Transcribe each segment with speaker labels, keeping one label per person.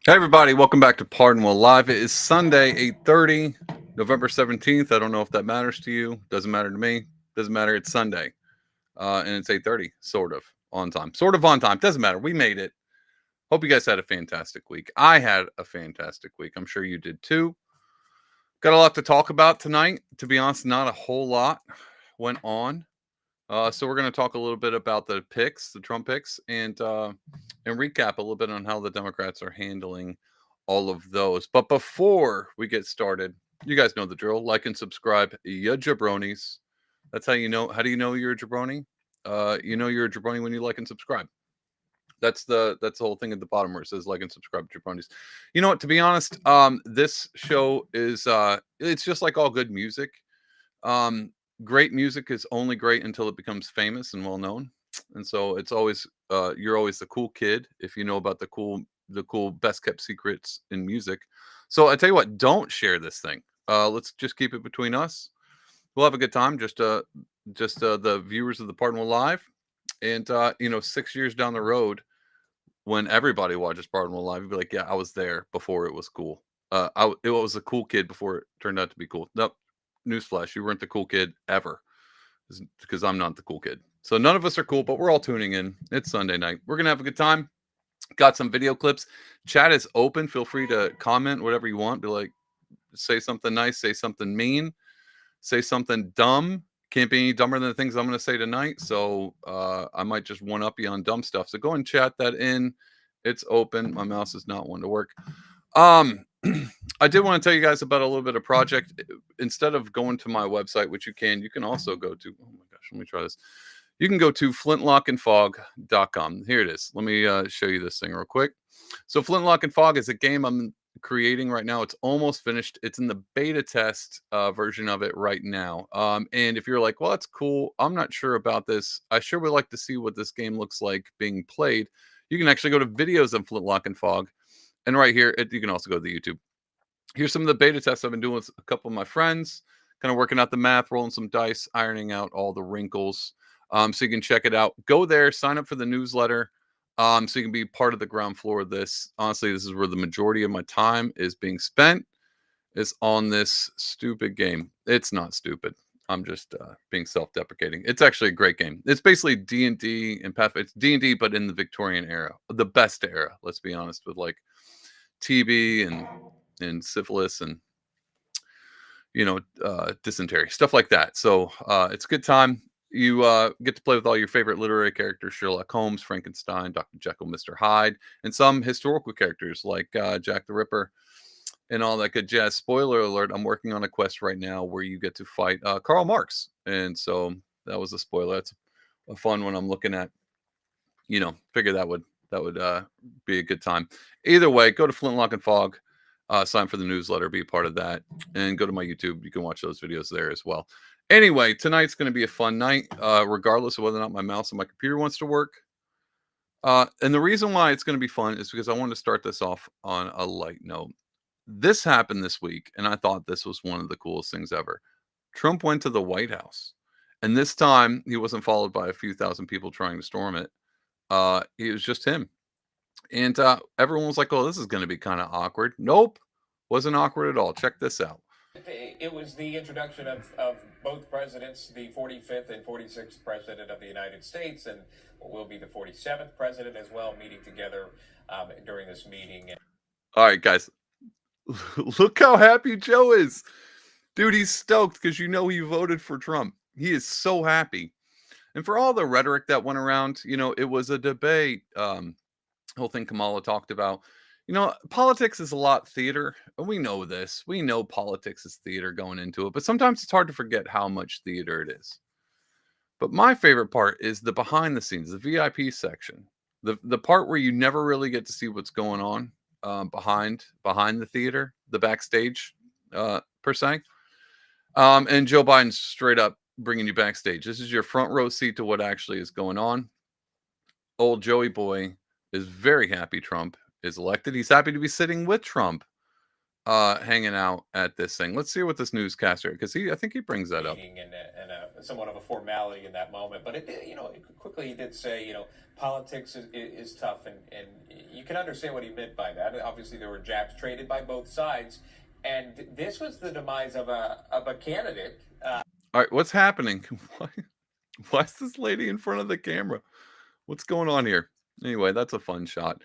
Speaker 1: Hey everybody, welcome back to Pardon Well Live. It is Sunday, 8:30, November 17th. I don't know if that matters to you. Doesn't matter to me. Doesn't matter. It's Sunday. And it's 8:30, sort of on time. Sort of on time. Doesn't matter. We made it. Hope you guys had a fantastic week. I had a fantastic week. I'm sure you did too. Got a lot to talk about tonight. To be honest, not a whole lot went on. So we're going to talk a little bit about the picks, the Trump picks, and recap a little bit on how the Democrats are handling all of those. But before we get started, you guys know the drill. Like and subscribe, ya jabronis. That's how you know. How do you know you're a jabroni? You know you're a jabroni when you like and subscribe. That's the whole thing at the bottom where it says like and subscribe to jabronis. You know what? To be honest, this show is it's just like all good music. Um, Great music is only great until it becomes famous and well known. And so it's always you're always the cool kid if you know about the cool best kept secrets in music. So I tell you what, don't share this thing. Let's just keep it between us. We'll have a good time. Just the viewers of the Pardon Will Live, and 6 years down the road, when everybody watches Pardon Will Live, you'll be like, yeah, I was there before it was cool. It was a cool kid before it turned out to be cool. Nope, newsflash, you weren't the cool kid ever, because I'm not the cool kid. So none of us are cool, but we're all tuning in. It's Sunday night. We're gonna have a good time. Got some video clips. Chat is open. Feel free to comment whatever you want. Be like, say something nice, say something mean, say something dumb. Can't be any dumber than the things I'm going to say tonight. So I might just one up you on dumb stuff. So go and chat that in. It's open. My mouse is not one to work. Um, I did want to tell you guys about a little bit of project. Instead of going to my website, which you can also go to. Oh my gosh, let me try this. You can go to flintlockandfog.com. Here it is. Let me show you this thing real quick. So Flintlock and Fog is a game I'm creating right now. It's almost finished. It's in the beta test version of it right now. And if you're like, well, that's cool, I'm not sure about this, I sure would like to see what this game looks like being played, you can actually go to videos on Flintlock and Fog. And right here, you can also go to the YouTube. Here's some of the beta tests I've been doing with a couple of my friends, kind of working out the math, rolling some dice, ironing out all the wrinkles. So you can check it out. Go there, sign up for the newsletter, so you can be part of the ground floor of this. Honestly, this is where the majority of my time is being spent, is on this stupid game. It's not stupid. I'm just being self-deprecating. It's actually a great game. It's basically D&D and Path. It's D&D, but in the Victorian era, the best era. Let's be honest, with like TB and syphilis and dysentery, stuff like that. So it's a good time. You get to play with all your favorite literary characters: Sherlock Holmes, Frankenstein, Dr. Jekyll, Mr. Hyde, and some historical characters like Jack the Ripper and all that good jazz. Spoiler alert: I'm working on a quest right now where you get to fight Karl Marx, and so that was a spoiler. That's a fun one. I'm looking at. Figure that would be a good time. Either way, go to Flintlock and Fog, sign for the newsletter, be a part of that, and go to my YouTube. You can watch those videos there as well. Anyway, tonight's going to be a fun night, regardless of whether or not my mouse and my computer wants to work. And the reason why it's going to be fun is because I want to start this off on a light note. This happened this week, and I thought this was one of the coolest things ever. Trump went to the White House, and this time he wasn't followed by a few thousand people trying to storm it. It was just him. And everyone was like, oh, this is going to be kind of awkward. Nope. Wasn't awkward at all. Check this out.
Speaker 2: It was the introduction of both presidents, the 45th and 46th president of the United States, and what will be the 47th president as well, meeting together during this meeting.
Speaker 1: All right, guys. Look how happy Joe is. Dude, he's stoked because he voted for Trump. He is so happy. And for all the rhetoric that went around, it was a debate. Whole thing Kamala talked about. Politics is a lot theater. We know this. We know politics is theater going into it, but sometimes it's hard to forget how much theater it is. But my favorite part is the behind the scenes, the VIP section, the part where you never really get to see what's going on behind the theater, the backstage per se. And Joe Biden's straight up bringing you backstage. This is your front row seat to what actually is going on. Old Joey boy is very happy Trump is elected. He's happy to be sitting with Trump hanging out at this thing. Let's see what this newscaster, because I think he brings that up.
Speaker 2: Meeting and somewhat of a formality in that moment. But quickly he did say, politics is tough, and you can understand what he meant by that. Obviously, there were jabs traded by both sides, and this was the demise of a candidate.
Speaker 1: All right, what's happening? Why is this lady in front of the camera? What's going on here? Anyway, that's a fun shot.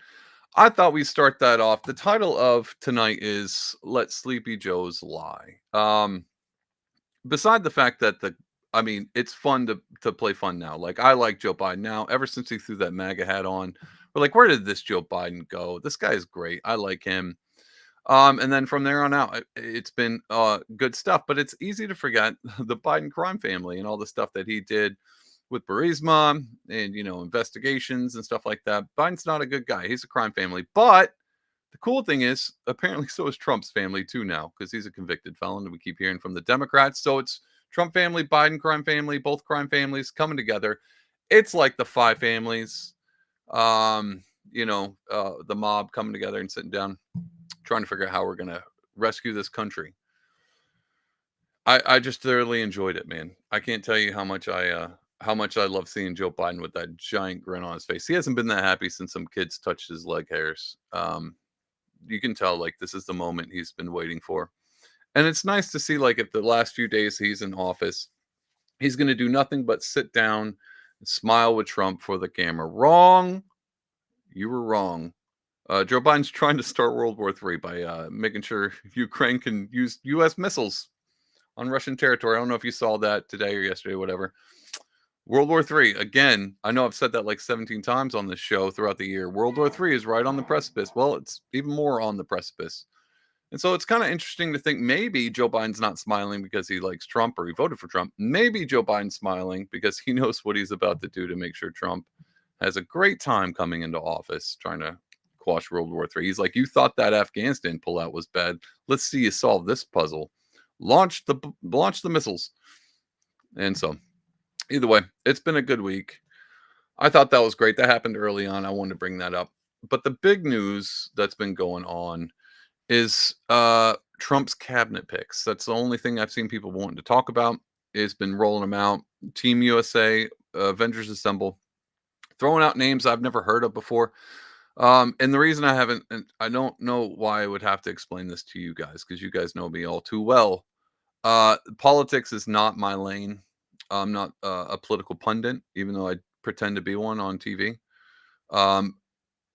Speaker 1: I thought we'd start that off. The title of tonight is "Let Sleepy Joes Lie." Beside the fact that it's fun to play fun now. Like, I like Joe Biden now. Ever since he threw that MAGA hat on, we're like, where did this Joe Biden go? This guy is great. I like him. And then from there on out, it's been good stuff. But it's easy to forget the Biden crime family and all the stuff that he did with Burisma and investigations and stuff like that. Biden's not a good guy. He's a crime family. But the cool thing is, apparently, so is Trump's family too now, because he's a convicted felon, and we keep hearing from the Democrats. So it's Trump family, Biden crime family, both crime families coming together. It's like the five families, the mob coming together and sitting down, trying to figure out how we're going to rescue this country. I just thoroughly enjoyed it, man. I can't tell you how much I love seeing Joe Biden with that giant grin on his face. He hasn't been that happy since some kids touched his leg hairs. You can tell, like, this is the moment he's been waiting for. And it's nice to see, like, if the last few days he's in office, he's going to do nothing but sit down and smile with Trump for the camera. Wrong. You were wrong. Joe Biden's trying to start World War III by making sure Ukraine can use U.S. missiles on Russian territory. I don't know if you saw that today or yesterday, whatever. World War III, again, I know I've said that like 17 times on this show throughout the year. World War III is right on the precipice. Well, it's even more on the precipice. And so it's kind of interesting to think maybe Joe Biden's not smiling because he likes Trump or he voted for Trump. Maybe Joe Biden's smiling because he knows what he's about to do to make sure Trump has a great time coming into office, trying to quash World War III. He's like, you thought that Afghanistan pullout was bad. Let's see you solve this puzzle. Launch the missiles. And so either way, it's been a good week. I thought that was great. That happened early on. I wanted to bring that up. But the big news that's been going on is Trump's cabinet picks. That's the only thing I've seen people wanting to talk about. It's been rolling them out. Team USA, Avengers Assemble, throwing out names I've never heard of before. And the reason I haven't, and I don't know why I would have to explain this to you guys, because you guys know me all too well. Politics is not my lane. I'm not a political pundit, even though I pretend to be one on TV.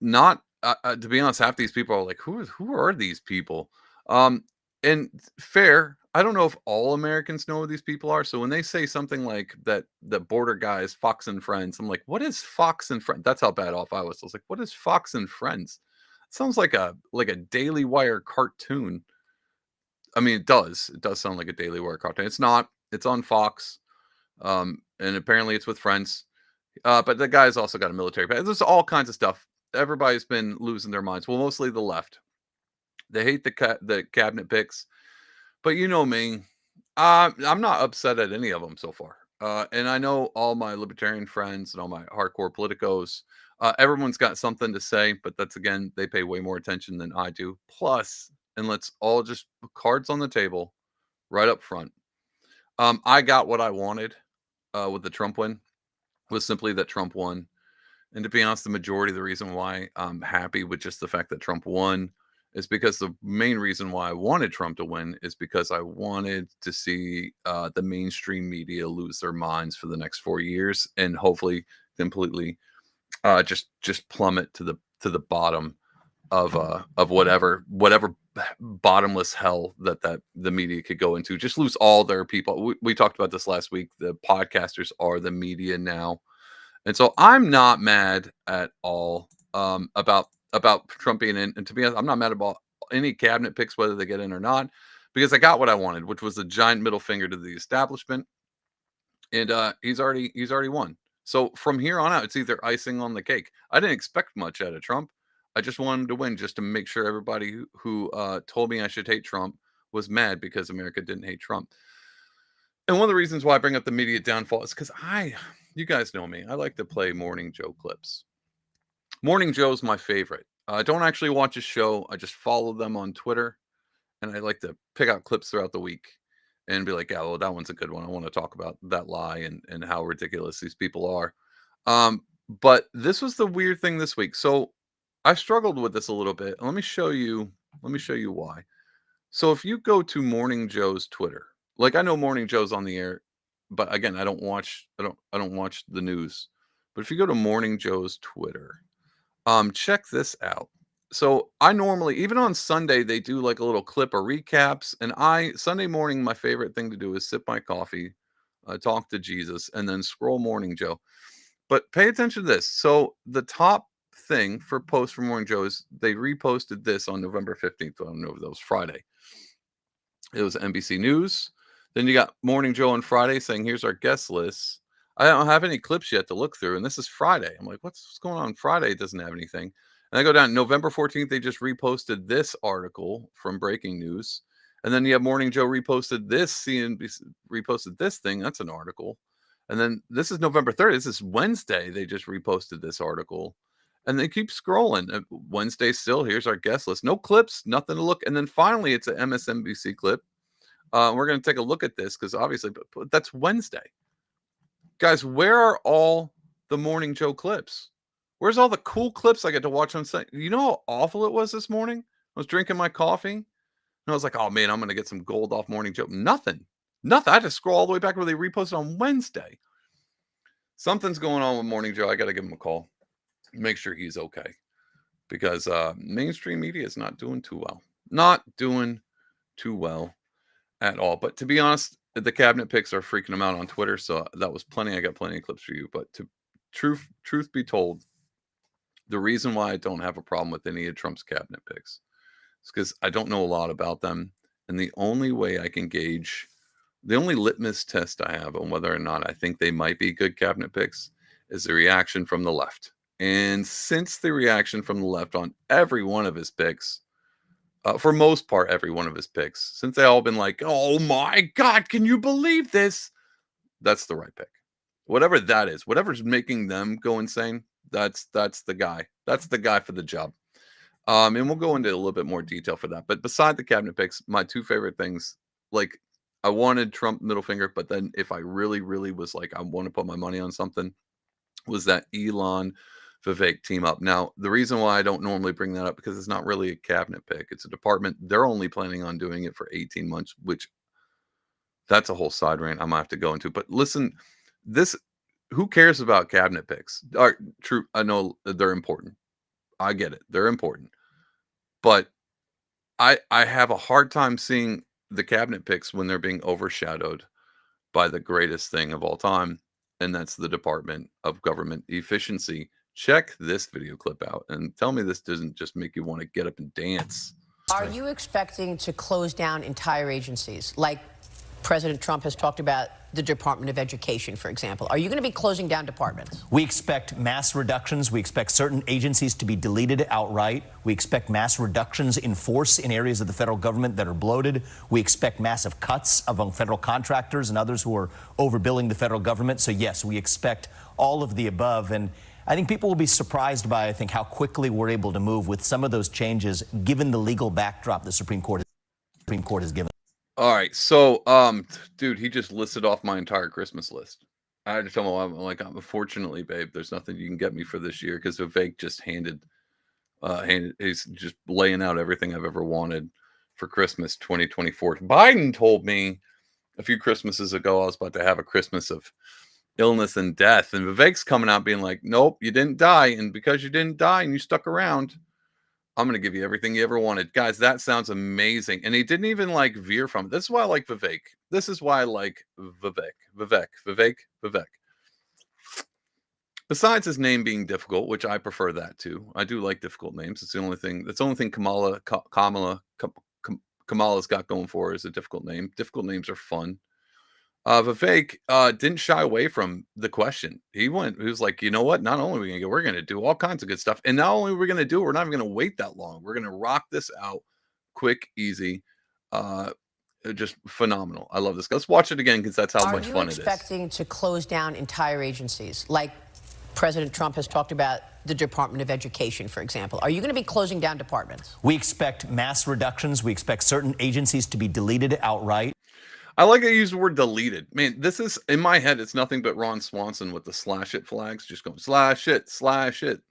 Speaker 1: Not to be honest, half these people are like, who are these people? And fair. I don't know if all Americans know who these people are. So when they say something like that, the border guys, Fox and Friends, I'm like, what is Fox and Friends? That's how bad off I was. I was like, what is Fox and Friends? It sounds like a Daily Wire cartoon. I mean, it does. It does sound like a Daily Wire cartoon. It's not. It's on Fox. And apparently it's with Friends. But the guy's also got a military pay. There's all kinds of stuff. Everybody's been losing their minds. Well, mostly the left. They hate the cabinet picks. But you know me. I'm not upset at any of them so far. And I know all my libertarian friends and all my hardcore politicos. Everyone's got something to say, but that's, again, they pay way more attention than I do. Plus, and let's all just put cards on the table right up front. I got what I wanted with the Trump win, was simply that Trump won. And to be honest, the majority of the reason why I'm happy with just the fact that Trump won is because the main reason why I wanted Trump to win is because I wanted to see the mainstream media lose their minds for the next 4 years and hopefully completely just plummet to the bottom of whatever bottomless hell that the media could go into. Just lose all their people. We talked about this last week. The podcasters are the media now. And so I'm not mad at all about Trump being in. And to be honest, I'm not mad about any cabinet picks, whether they get in or not, because I got what I wanted, which was a giant middle finger to the establishment. And he's already won. So from here on out, it's either icing on the cake. I didn't expect much out of Trump. I just wanted him to win, just to make sure everybody who told me I should hate Trump was mad because America didn't hate Trump. And one of the reasons why I bring up the media downfall is because you guys know me. I like to play Morning Joe clips. Morning Joe's my favorite. I don't actually watch his show. I just follow them on Twitter. and I like to pick out clips throughout the week and be like, yeah, well, that one's a good one. I want to talk about that lie and how ridiculous these people are. But this was the weird thing this week. So I struggled with this a little bit. Let me show you. Let me show you why. So if you go to Morning Joe's Twitter, like I know Morning Joe's on the air, but again, I don't watch the news. But if you go to Morning Joe's Twitter, check this out. So I normally, even on Sunday, they do like a little clip or recaps. And Sunday morning, my favorite thing to do is sip my coffee, talk to Jesus, and then scroll Morning Joe. But pay attention to this. So the top thing for post from Morning Joe is they reposted this on November 15th. I don't know if that was Friday. It was NBC News. Then you got Morning Joe on Friday saying, here's our guest list. I don't have any clips yet to look through. And this is Friday. I'm like, what's going on? Friday doesn't have anything. And I go down November 14th. They just reposted this article from Breaking News. And then you have Morning Joe reposted this, CNBC reposted this thing. That's an article. And then this is November 3rd. This is Wednesday. They just reposted this article. And they keep scrolling. Wednesday still, here's our guest list. No clips, nothing to look. And then finally, it's an MSNBC clip. We're going to take a look at this because obviously, but that's Wednesday. Guys, where are all the Morning Joe clips? Where's all the cool clips I get to watch on Sunday? You know how awful it was this morning? I was drinking my coffee, and I was like, oh, man, I'm going to get some gold off Morning Joe. Nothing. I had to scroll all the way back where they reposted on Wednesday. Something's going on with Morning Joe. I got to give him a call. Make sure he's okay. Because mainstream media is not doing too well. Not doing too well at all. But to be honest, the cabinet picks are freaking them out on Twitter. So that was plenty. I got plenty of clips for you. But to truth be told, the reason why I don't have a problem with any of Trump's cabinet picks is because I don't know a lot about them. And the only way I can gauge, the only litmus test I have on whether or not I think they might be good cabinet picks is the reaction from the left. And since the reaction from the left on every one of his picks, for most part, every one of his picks, since they all been like, oh my God, can you believe this? That's the right pick. Whatever that is, whatever's making them go insane, that's the guy. That's the guy for the job. And we'll go into a little bit more detail for that. But beside the cabinet picks, my two favorite things, like I wanted Trump middle finger, but then if I really, really was like, I want to put my money on something, was that Elon Vivek team up. Now, the reason why I don't normally bring that up because it's not really a cabinet pick. It's a department. They're only planning on doing it for 18 months, which that's a whole side rant I'm gonna have to go into. But listen, who cares about cabinet picks? True, I know they're important. I get it. They're important. But I have a hard time seeing the cabinet picks when they're being overshadowed by the greatest thing of all time, and that's the Department of Government Efficiency. Check this video clip out and tell me this doesn't just make you want to get up and dance.
Speaker 3: Are you expecting to close down entire agencies like President Trump has talked about the Department of Education, for example? Are you going to be closing down departments?
Speaker 4: We expect mass reductions. We expect certain agencies to be deleted outright. We expect mass reductions in force in areas of the federal government that are bloated. We expect massive cuts among federal contractors and others who are overbilling the federal government. So, yes, we expect all of the above. And I think people will be surprised by, I think, how quickly we're able to move with some of those changes, given the legal backdrop the Supreme Court has given.
Speaker 1: All right, so, dude, he just listed off my entire Christmas list. I had to tell him, I'm like, unfortunately, babe, there's nothing you can get me for this year because Vivek just he's just laying out everything I've ever wanted for Christmas 2024. Biden told me a few Christmases ago I was about to have a Christmas of illness and death, and Vivek's coming out being like, nope, you didn't die, and because you didn't die and you stuck around, I'm going to give you everything you ever wanted. Guys, that sounds amazing. And he didn't even like veer from it. This is why I like Vivek. This is why I like Vivek. Besides his name being difficult, which I prefer that too. I do like difficult names. It's the only thing. That's the only thing Kamala's got going for her is a difficult name. Difficult names are fun. Vivek didn't shy away from the question. He was like, you know what? Not only we're going to do all kinds of good stuff. And not only are we going to do it, we're not even going to wait that long. We're going to rock this out quick, easy, just phenomenal. I love this. Let's watch it again because that's how much fun it is.
Speaker 3: Are you expecting to close down entire agencies like President Trump has talked about the Department of Education, for example? Are you going to be closing down departments?
Speaker 4: We expect mass reductions. We expect certain agencies to be deleted outright.
Speaker 1: I like to use the word deleted. Man, this is in my head. It's nothing but Ron Swanson with the slash it flags, just going slash it, slash it.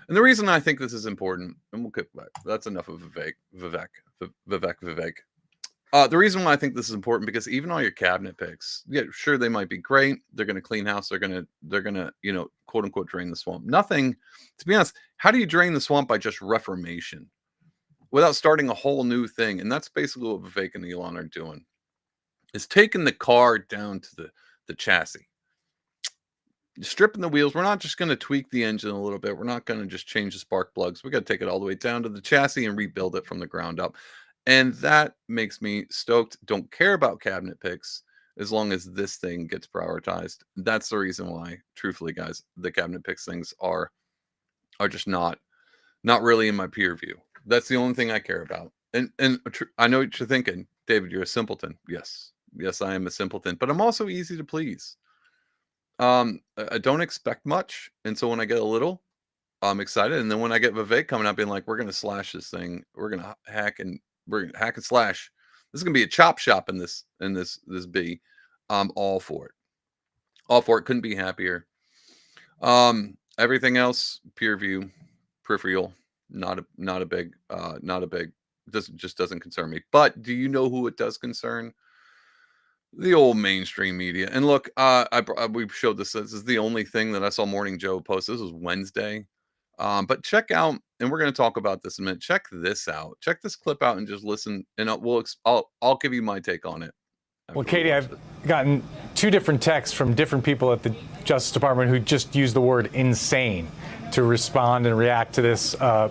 Speaker 1: And the reason I think this is important, and we'll get back. That's enough of Vivek. The reason why I think this is important, because even all your cabinet picks, yeah, sure, they might be great. They're going to clean house. They're going to, quote unquote, drain the swamp. Nothing, to be honest, how do you drain the swamp by just reformation without starting a whole new thing? And that's basically what Vivek and Elon are doing, is taking the car down to the chassis, stripping the wheels. We're not just going to tweak the engine a little bit. We're not going to just change the spark plugs. We got to take it all the way down to the chassis and rebuild it from the ground up. And that makes me stoked. Don't care about cabinet picks as long as this thing gets prioritized. That's the reason why, truthfully, guys, the cabinet picks things are just not really in my peer view. That's the only thing I care about. And I know what you're thinking, David, you're a simpleton. Yes, I am a simpleton, but I'm also easy to please. I don't expect much, and so when I get a little, I'm excited. And then when I get Vivek coming up being like, we're going to slash this thing, we're going to hack and slash. This is going to be a chop shop in this B. I'm all for it. Couldn't be happier. Everything else, peer view, peripheral, not a big, just doesn't concern me. But do you know who it does concern? The old mainstream media. And look, we showed this. This is the only thing that I saw Morning Joe post. This was Wednesday. But check out, and we're going to talk about this in a minute. Check this out. Check this clip out and just listen. And I'll give you my take on it.
Speaker 5: Well, Katie, I've gotten two different texts from different people at the Justice Department who just used the word insane to respond and react to this.
Speaker 1: I'm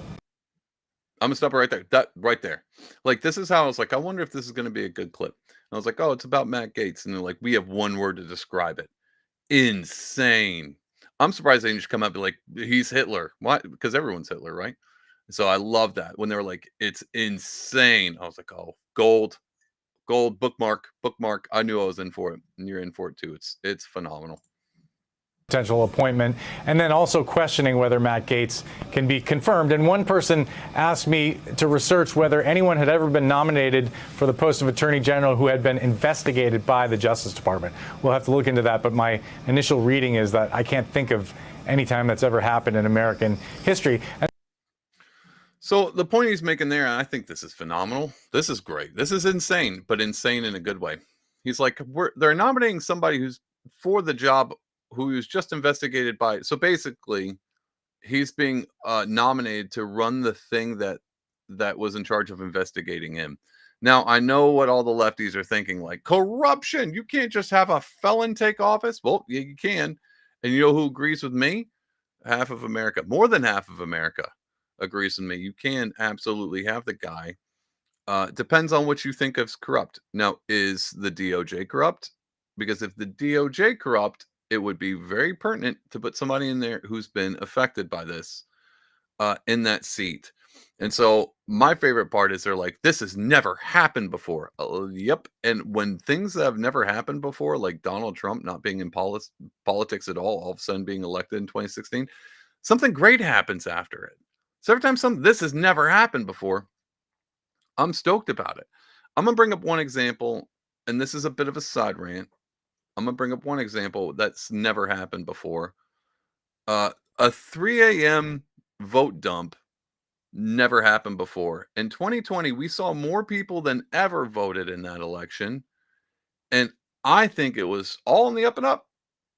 Speaker 1: gonna stop right there. That right there. Like, this is how I was like, I wonder if this is going to be a good clip. And I was like, oh, it's about Matt Gaetz. And they're like, we have one word to describe it. Insane. I'm surprised they didn't just come out and be like, he's Hitler. Why? Because everyone's Hitler, right? So I love that. When they were like, it's insane. I was like, oh, gold, bookmark. I knew I was in for it. And you're in for it too. It's phenomenal.
Speaker 5: Potential appointment, and then also questioning whether Matt Gaetz can be confirmed. And one person asked me to research whether anyone had ever been nominated for the post of Attorney General who had been investigated by the Justice Department. We'll have to look into that, but my initial reading is that I can't think of any time that's ever happened in American history.
Speaker 1: So the point he's making there, and I think this is phenomenal. This is great. This is insane, but insane in a good way. He's like, they're nominating somebody who's for the job, who was just investigated by. So basically, he's being nominated to run the thing that was in charge of investigating him. Now, I know what all the lefties are thinking, like, corruption. You can't just have a felon take office. Well, yeah, you can. And you know who agrees with me? Half of America, more than half of America agrees with me. You can absolutely have the guy. Depends on what you think of corrupt. Now, is the DOJ corrupt? Because if the DOJ corrupt, it would be very pertinent to put somebody in there who's been affected by this in that seat. And so my favorite part is they're like, this has never happened before. Yep. And when things that have never happened before, like Donald Trump not being in politics at all of a sudden being elected in 2016, something great happens after it. So every time this has never happened before, I'm stoked about it. I'm going to bring up one example, and this is a bit of a side rant. I'm going to bring up one example that's never happened before. A 3 a.m. vote dump never happened before. In 2020, we saw more people than ever voted in that election. And I think it was all in the up and up.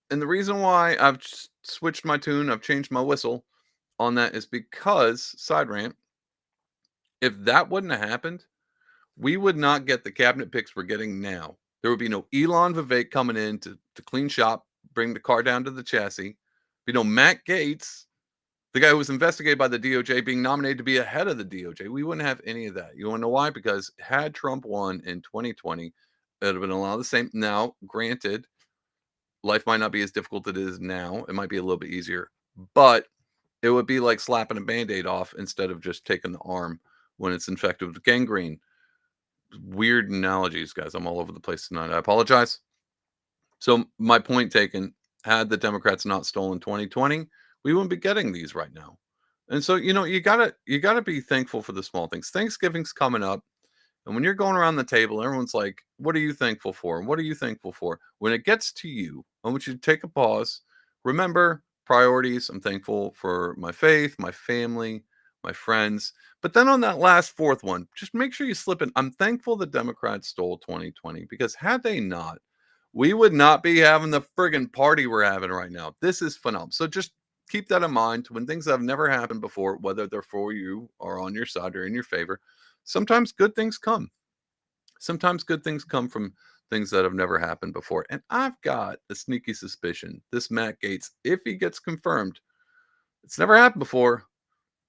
Speaker 1: And the reason why I've switched my tune, I've changed my whistle on that is because, side rant, if that wouldn't have happened, we would not get the cabinet picks we're getting now. There would be no Elon Vivek coming in to clean shop, bring the car down to the chassis. Be no Matt Gaetz, the guy who was investigated by the DOJ, being nominated to be ahead of the DOJ. We wouldn't have any of that. You want to know why? Because had Trump won in 2020, it would have been a lot of the same. Now, granted, life might not be as difficult as it is now. It might be a little bit easier. But it would be like slapping a Band-Aid off instead of just taking the arm when it's infected with gangrene. Weird analogies, guys. I'm all over the place tonight. I apologize. So my point taken, had the Democrats not stolen 2020, we wouldn't be getting these right now. And so, you gotta be thankful for the small things. Thanksgiving's coming up. And when you're going around the table, everyone's like, what are you thankful for? And what are you thankful for? When it gets to you, I want you to take a pause. Remember priorities. I'm thankful for my faith, my family, my friends. But then on that last fourth one, just make sure you slip in. I'm thankful the Democrats stole 2020 because had they not, we would not be having the friggin' party we're having right now. This is phenomenal. So just keep that in mind when things have never happened before, whether they're for you or on your side or in your favor. Sometimes good things come. Sometimes good things come from things that have never happened before. And I've got a sneaky suspicion this Matt Gaetz, if he gets confirmed, it's never happened before.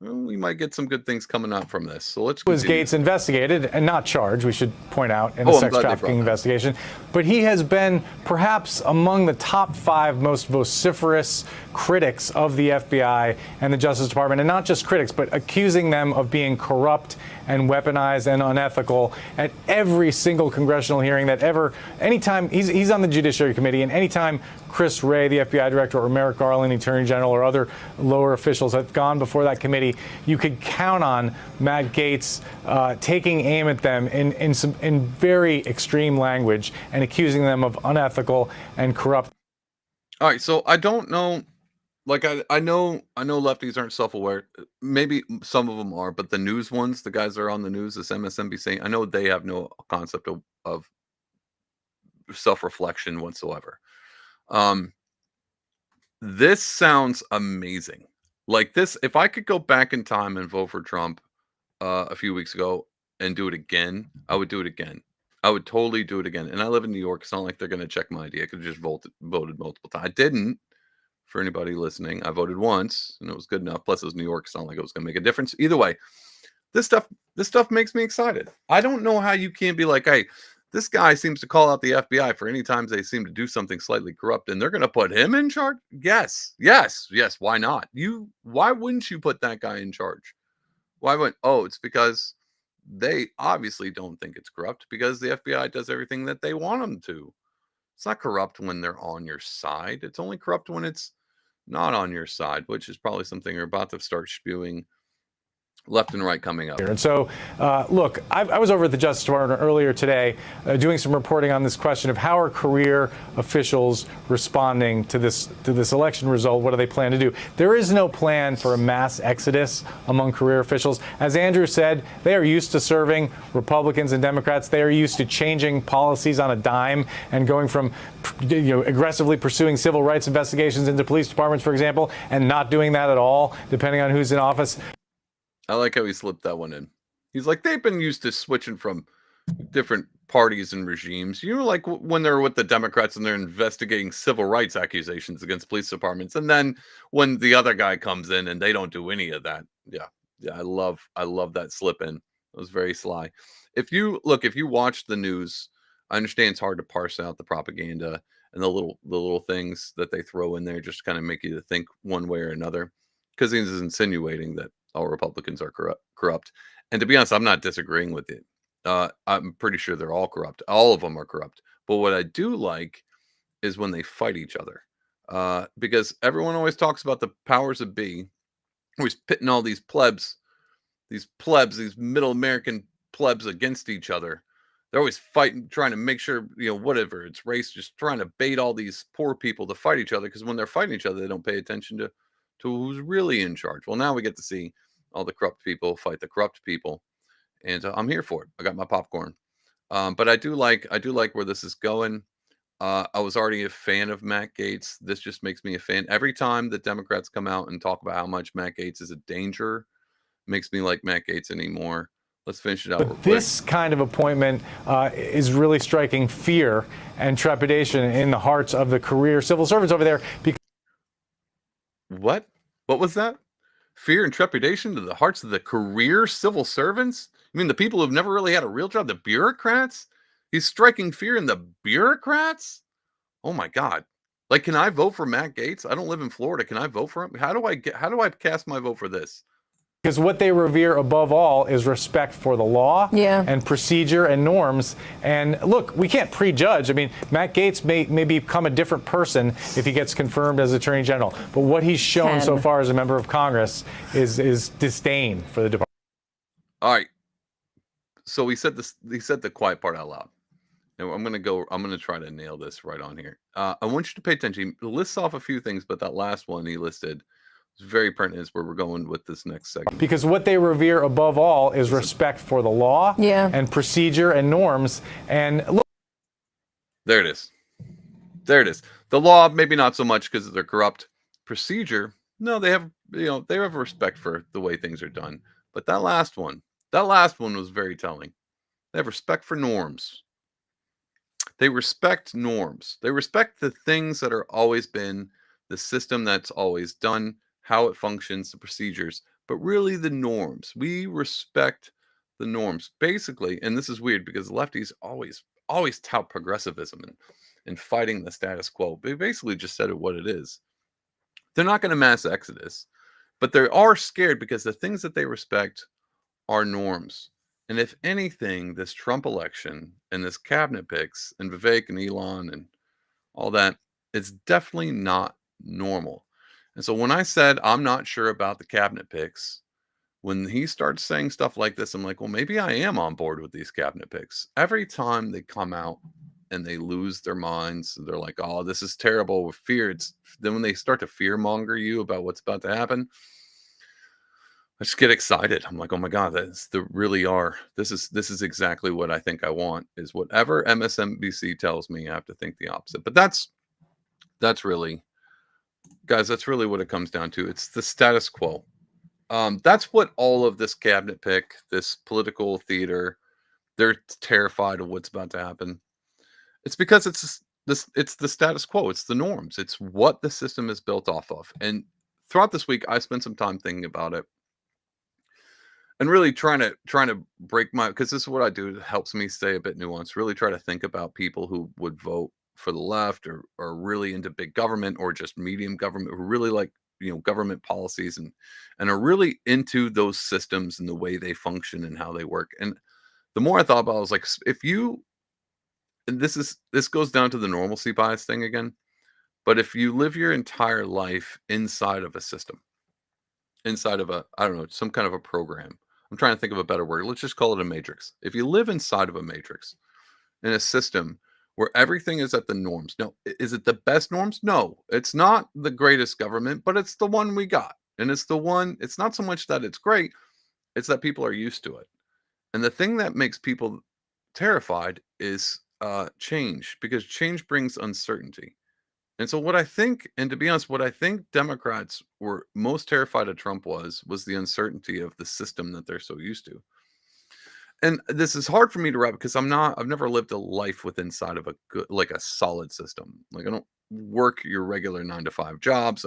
Speaker 1: Well, we might get some good things coming out from this. So let's
Speaker 5: Was
Speaker 1: continue.
Speaker 5: Gaetz investigated and not charged, we should point out, in the
Speaker 1: I'm
Speaker 5: sex
Speaker 1: glad they
Speaker 5: trafficking
Speaker 1: brought that.
Speaker 5: investigation. But he has been perhaps among the top 5 most vociferous critics of the FBI and the Justice Department, and not just critics, but accusing them of being corrupt and weaponized and unethical at every single congressional hearing that ever, anytime he's on the Judiciary Committee, and anytime Chris Wray, the FBI director, or Merrick Garland, Attorney General, or other lower officials have gone before that committee, you could count on Matt Gaetz taking aim at them in very extreme language and accusing them of unethical and corrupt.
Speaker 1: All right, so I don't know. Like I know lefties aren't self-aware. Maybe some of them are, but the news ones, the guys that are on the news, this MSNBC, I know they have no concept of self-reflection whatsoever. This sounds amazing. Like this, if I could go back in time and vote for Trump a few weeks ago and do it again, I would do it again. I would totally do it again. And I live in New York. It's not like they're going to check my ID. I could have just voted multiple times. I didn't. For anybody listening, I voted once and it was good enough. Plus, it was New York. It's not like it was going to make a difference. Either way, this stuff makes me excited. I don't know how you can't be like, hey, this guy seems to call out the FBI for any times they seem to do something slightly corrupt, and they're going to put him in charge. Yes. Why not? Why wouldn't you put that guy in charge? Why wouldn't? Oh, it's because they obviously don't think it's corrupt because the FBI does everything that they want them to. It's not corrupt when they're on your side. It's only corrupt when it's not on your side, which is probably something you're about to start spewing left and right coming up.
Speaker 5: And so, look, I was over at the Justice Department earlier today doing some reporting on this question of how are career officials responding to this election result. What do they plan to do? There is no plan for a mass exodus among career officials. As Andrew said, they are used to serving Republicans and Democrats. They are used to changing policies on a dime and going from aggressively pursuing civil rights investigations into police departments, for example, and not doing that at all, depending on who's in office.
Speaker 1: I like how he slipped that one in. He's like, they've been used to switching from different parties and regimes. Like when they're with the Democrats and they're investigating civil rights accusations against police departments. And then when the other guy comes in and they don't do any of that. Yeah. I love that slip in. It was very sly. If you watch the news, I understand it's hard to parse out the propaganda and the little things that they throw in there just to kind of make you think one way or another. Because he's insinuating that all Republicans are corrupt. And to be honest, I'm not disagreeing with it. I'm pretty sure they're all corrupt. All of them are corrupt. But what I do like is when they fight each other. Because everyone always talks about the powers that be, always pitting all these middle American plebs against each other. They're always fighting, trying to make sure, whatever, it's race, just trying to bait all these poor people to fight each other. Because when they're fighting each other, they don't pay attention to who's really in charge. Well, now we get to see all the corrupt people fight the corrupt people, and I'm here for it. I got my popcorn, but I do like where this is going. I was already a fan of Matt Gaetz. This just makes me a fan. Every time the Democrats come out and talk about how much Matt Gaetz is a danger, makes me like Matt Gaetz anymore. Let's finish it out.
Speaker 5: But this kind of appointment is really striking fear and trepidation in the hearts of the career civil servants over there.
Speaker 1: What was that? Fear and trepidation to the hearts of the career civil servants? You mean the people who've never really had a real job, the bureaucrats? He's striking fear in the bureaucrats? Oh my God. Like, can I vote for Matt Gaetz? I don't live in Florida. Can I vote for him? How do I cast my vote for this?
Speaker 5: Because what they revere above all is respect for the law and procedure and norms. And look, we can't prejudge. I mean, Matt Gaetz may become a different person if he gets confirmed as Attorney General. But what he's shown so far as a member of Congress is disdain for the department.
Speaker 1: All right. So he said this. He said the quiet part out loud. And I'm gonna try to nail this right on here. I want you to pay attention. He lists off a few things, but that last one he listed is very pertinent. Is where we're going with this next segment.
Speaker 5: Because what they revere above all is respect for the law and procedure and norms. And look,
Speaker 1: there it is. There it is. The law, maybe not so much because they're corrupt. Procedure, no, they have respect for the way things are done. But that last one was very telling. They have respect for norms. They respect norms. They respect the things that are always been, the system that's always done, how it functions, the procedures, but really the norms. We respect the norms. Basically, and this is weird because lefties always tout progressivism and fighting the status quo. They basically just said it what it is. They're not going to mass exodus, but they are scared because the things that they respect are norms. And if anything, this Trump election and this cabinet picks and Vivek and Elon and all that, it's definitely not normal. And so when I said I'm not sure about the cabinet picks, when he starts saying stuff like this, I'm like, well, maybe I am on board with these cabinet picks. Every time they come out and they lose their minds, they're like, oh, this is terrible with fear. Then when they start to fear monger you about what's about to happen, I just get excited. I'm like, oh my God, this is exactly what I think I want, is whatever MSNBC tells me, I have to think the opposite. But that's really, guys, that's really what it comes down to. It's the status quo. That's what all of this cabinet pick, this political theater, they're terrified of what's about to happen. It's because it's the status quo. It's the norms. It's what the system is built off of. And throughout this week, I spent some time thinking about it. And really trying to break because this is what I do. It helps me stay a bit nuanced. Really try to think about people who would vote for the left or really into big government or just medium government, who really like, government policies and are really into those systems and the way they function and how they work. And the more I thought about it, I was like, and this goes down to the normalcy bias thing again. But if you live your entire life inside of a system, inside of some kind of a program, I'm trying to think of a better word. Let's just call it a matrix. If you live inside of a matrix, in a system where everything is at the norms. No, is it the best norms? No, it's not the greatest government, but it's the one we got. And it's not so much that it's great, it's that people are used to it. And the thing that makes people terrified is change, because change brings uncertainty. And so what I think, and to be honest, what I think Democrats were most terrified of Trump was the uncertainty of the system that they're so used to. And this is hard for me to wrap because I've never lived a life inside of a solid system. Like I don't work your regular 9-to-5 jobs.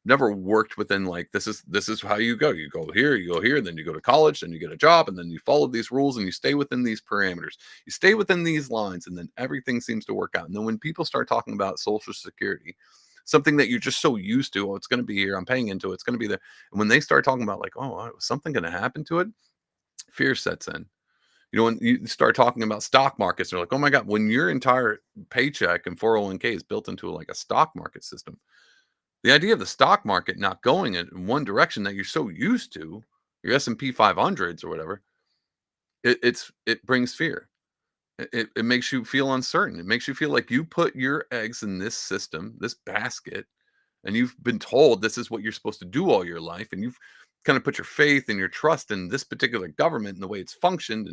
Speaker 1: Never worked within this is how you go. You go here, then you go to college, then you get a job, and then you follow these rules and you stay within these parameters. You stay within these lines, and then everything seems to work out. And then when people start talking about Social Security, something that you're just so used to, it's going to be here, I'm paying into it, it's going to be there. And when they start talking about is something going to happen to it, fear sets in. When you start talking about stock markets, they're like, oh my God, when your entire paycheck and 401k is built into a stock market system, the idea of the stock market not going in one direction that you're so used to, your S&P 500s or whatever, it brings fear. It makes you feel uncertain. It makes you feel like you put your eggs in this system, this basket, and you've been told this is what you're supposed to do all your life, and you've kind of put your faith and your trust in this particular government and the way it's functioned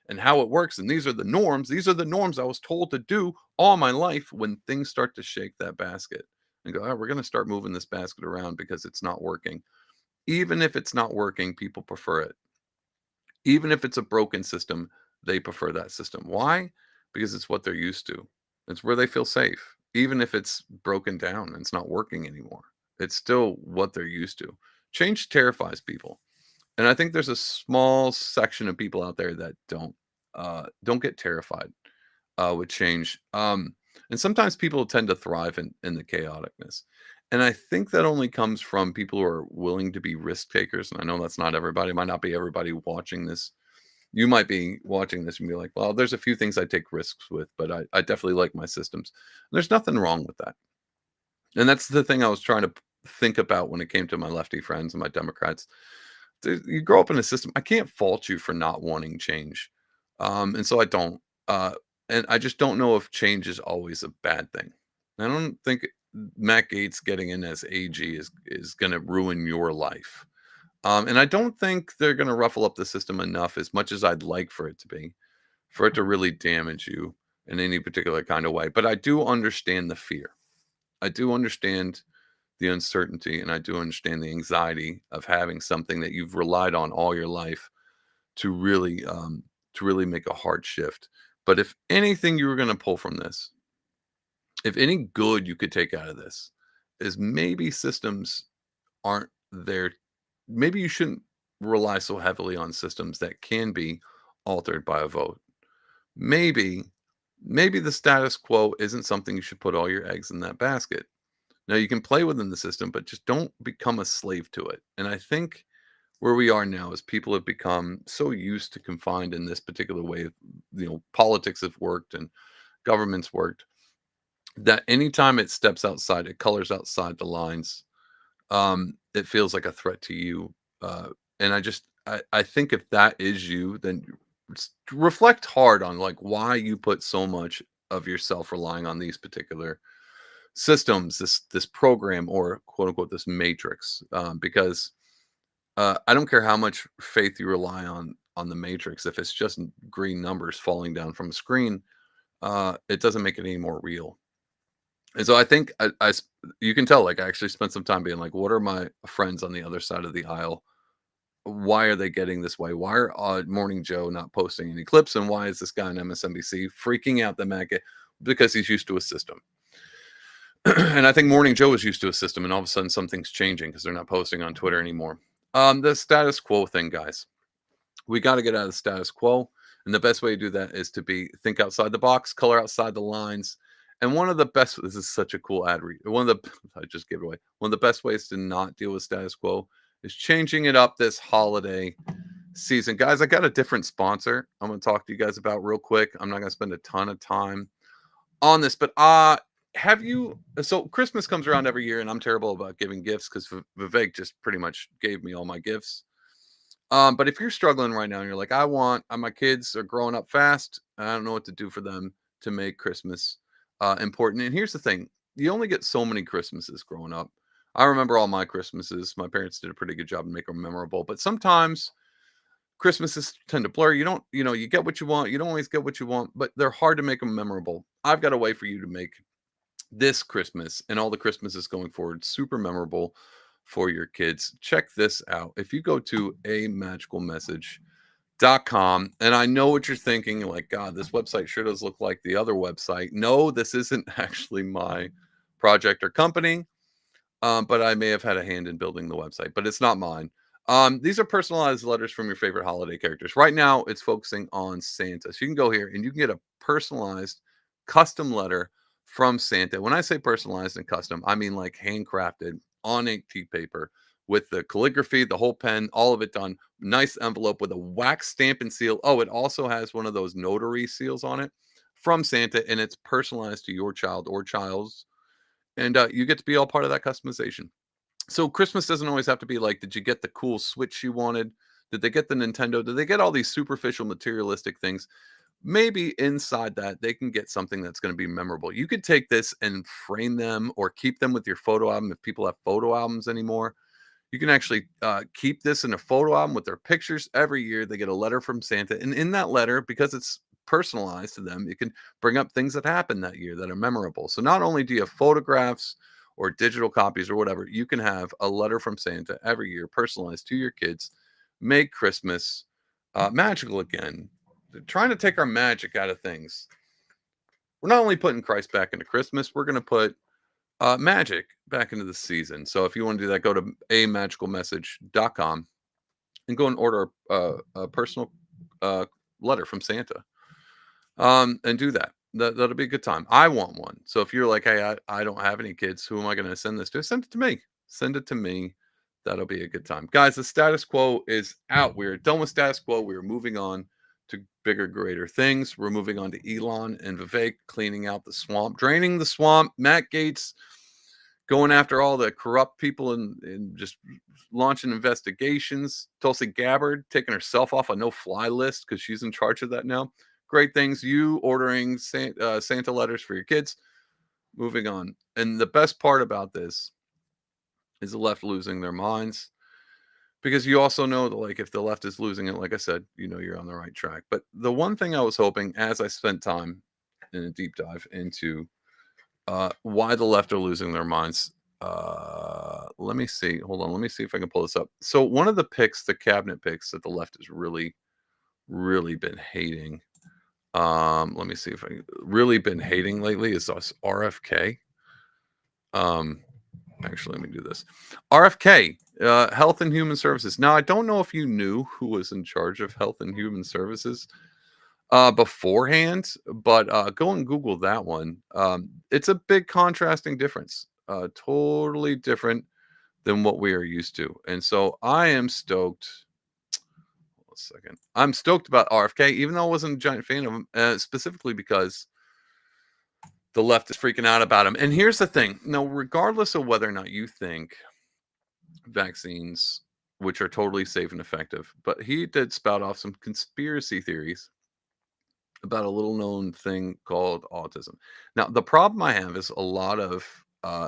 Speaker 1: and how it works. And these are the norms. These are the norms I was told to do all my life. When things start to shake that basket and go, we're going to start moving this basket around because it's not working. Even if it's not working, people prefer it. Even if it's a broken system, they prefer that system. Why? Because it's what they're used to. It's where they feel safe. Even if it's broken down and it's not working anymore, it's still what they're used to. Change terrifies people. And I think there's a small section of people out there that don't get terrified with change. And sometimes people tend to thrive in the chaoticness. And I think that only comes from people who are willing to be risk takers. And I know that's not everybody. It might not be everybody watching this. You might be watching this and be like, well, there's a few things I take risks with, but I definitely like my systems. There's nothing wrong with that. And that's the thing I was trying to think about when it came to my lefty friends and my Democrats. You grow up in a system. I can't fault you for not wanting change. And so I don't. And I just don't know if change is always a bad thing. I don't think Matt Gaetz getting in as AG is going to ruin your life. And I don't think they're going to ruffle up the system enough, as much as I'd like for it to be, for it to really damage you in any particular kind of way. But I do understand the fear. I do understand the uncertainty, and I do understand the anxiety of having something that you've relied on all your life to really make a hard shift. But if anything you were going to pull from this, if any good you could take out of this, is maybe systems aren't there. Maybe you shouldn't rely so heavily on systems that can be altered by a vote. Maybe, maybe the status quo isn't something you should put all your eggs in that basket. Now you can play within the system, but just don't become a slave to it. And I think where we are now is people have become so used to confined in this particular way. Politics have worked and governments worked, that anytime it steps outside, it colors outside the lines, it feels like a threat to you. And I think if that is you, then reflect hard on like why you put so much of yourself relying on these particular systems, this program, or quote unquote this matrix. Because I don't care how much faith you rely on the matrix. If it's just green numbers falling down from a screen, it doesn't make it any more real. And so I think you can tell, like, I actually spent some time being like, what are my friends on the other side of the aisle? Why are they getting this way? Why are Morning Joe not posting any clips? And why is this guy on MSNBC freaking out that Matt Gaetz? Because he's used to a system. And I think Morning Joe is used to a system, and all of a sudden something's changing because they're not posting on Twitter anymore. The status quo thing, guys. We got to get out of the status quo. And the best way to do that is to think outside the box, color outside the lines. And one of the best, this is such a cool ad read. I just gave it away. One of the best ways to not deal with status quo is changing it up this holiday season. Guys, I got a different sponsor I'm going to talk to you guys about real quick. I'm not going to spend a ton of time on this, but so Christmas comes around every year, and I'm terrible about giving gifts because Vivek just pretty much gave me all my gifts. But if you're struggling right now and you're like, my kids are growing up fast, I don't know what to do for them to make Christmas important. And here's the thing. You only get so many Christmases growing up. I remember all my Christmases. My parents did a pretty good job to make them memorable, but sometimes Christmases tend to blur. You get what you want. You don't always get what you want, but they're hard to make them memorable. I've got a way for you to make this Christmas and all the Christmases going forward super memorable for your kids. Check this out. If you go to amagicalmessage.com, and I know what you're thinking, like, God, this website sure does look like the other website. No, this isn't actually my project or company, but I may have had a hand in building the website, but it's not mine. These are personalized letters from your favorite holiday characters. Right now, it's focusing on Santa. So you can go here and you can get a personalized custom letter from Santa. When I say personalized and custom, I mean like handcrafted on ink paper with the calligraphy, the whole pen, all of it done. Nice envelope with a wax stamp and seal. Oh, it also has one of those notary seals on it from Santa, and it's personalized to your child or child's. And you get to be all part of that customization. So Christmas doesn't always have to be like, did you get the cool Switch you wanted? Did they get the Nintendo? Did they get all these superficial materialistic things? Maybe inside that they can get something that's going to be memorable. You could take this and frame them or keep them with your photo album. If people have photo albums anymore, you can actually keep this in a photo album with their pictures. Every year they get a letter from Santa, and in that letter, because it's personalized to them, you can bring up things that happened that year that are memorable. So not only do you have photographs or digital copies or whatever, you can have a letter from Santa every year personalized to your kids. Make Christmas magical again. They're trying to take our magic out of things. We're not only putting Christ back into Christmas, we're going to put magic back into the season. So if you want to do that, go to amagicalmessage.com and go and order a personal letter from Santa, and do that. That'll be a good time. I want one. So if you're like, hey, I don't have any kids, who am I going to send this to? Send it to me. Send it to me. That'll be a good time. Guys, the status quo is out. We're done with status quo. We're moving on to bigger, greater things. We're moving on to Elon and Vivek cleaning out the swamp, draining the swamp. Matt Gaetz going after all the corrupt people and just launching investigations. Tulsi Gabbard taking herself off a no-fly list because she's in charge of that now. Great things. You ordering Santa letters for your kids. Moving on. And the best part about this is the left losing their minds, because you also know that, like, if the left is losing it, like I said, you're on the right track. But the one thing I was hoping, as I spent time in a deep dive into why the left are losing their minds, let me see. Hold on. Let me see if I can pull this up. So one of the picks, the cabinet picks that the left has really, really been hating. Let me see if I really been hating lately is us RFK. Actually, let me do this. RFK, Health and Human Services. Now, I don't know if you knew who was in charge of Health and Human Services beforehand, but go and Google that one. It's a big contrasting difference. Totally different than what we are used to. And so I am stoked. Hold on a second. I'm stoked about RFK, even though I wasn't a giant fan of him, specifically because the left is freaking out about him. And here's the thing. Now, regardless of whether or not you think vaccines, which are totally safe and effective, but he did spout off some conspiracy theories about a little known thing called autism. Now, the problem I have is a lot of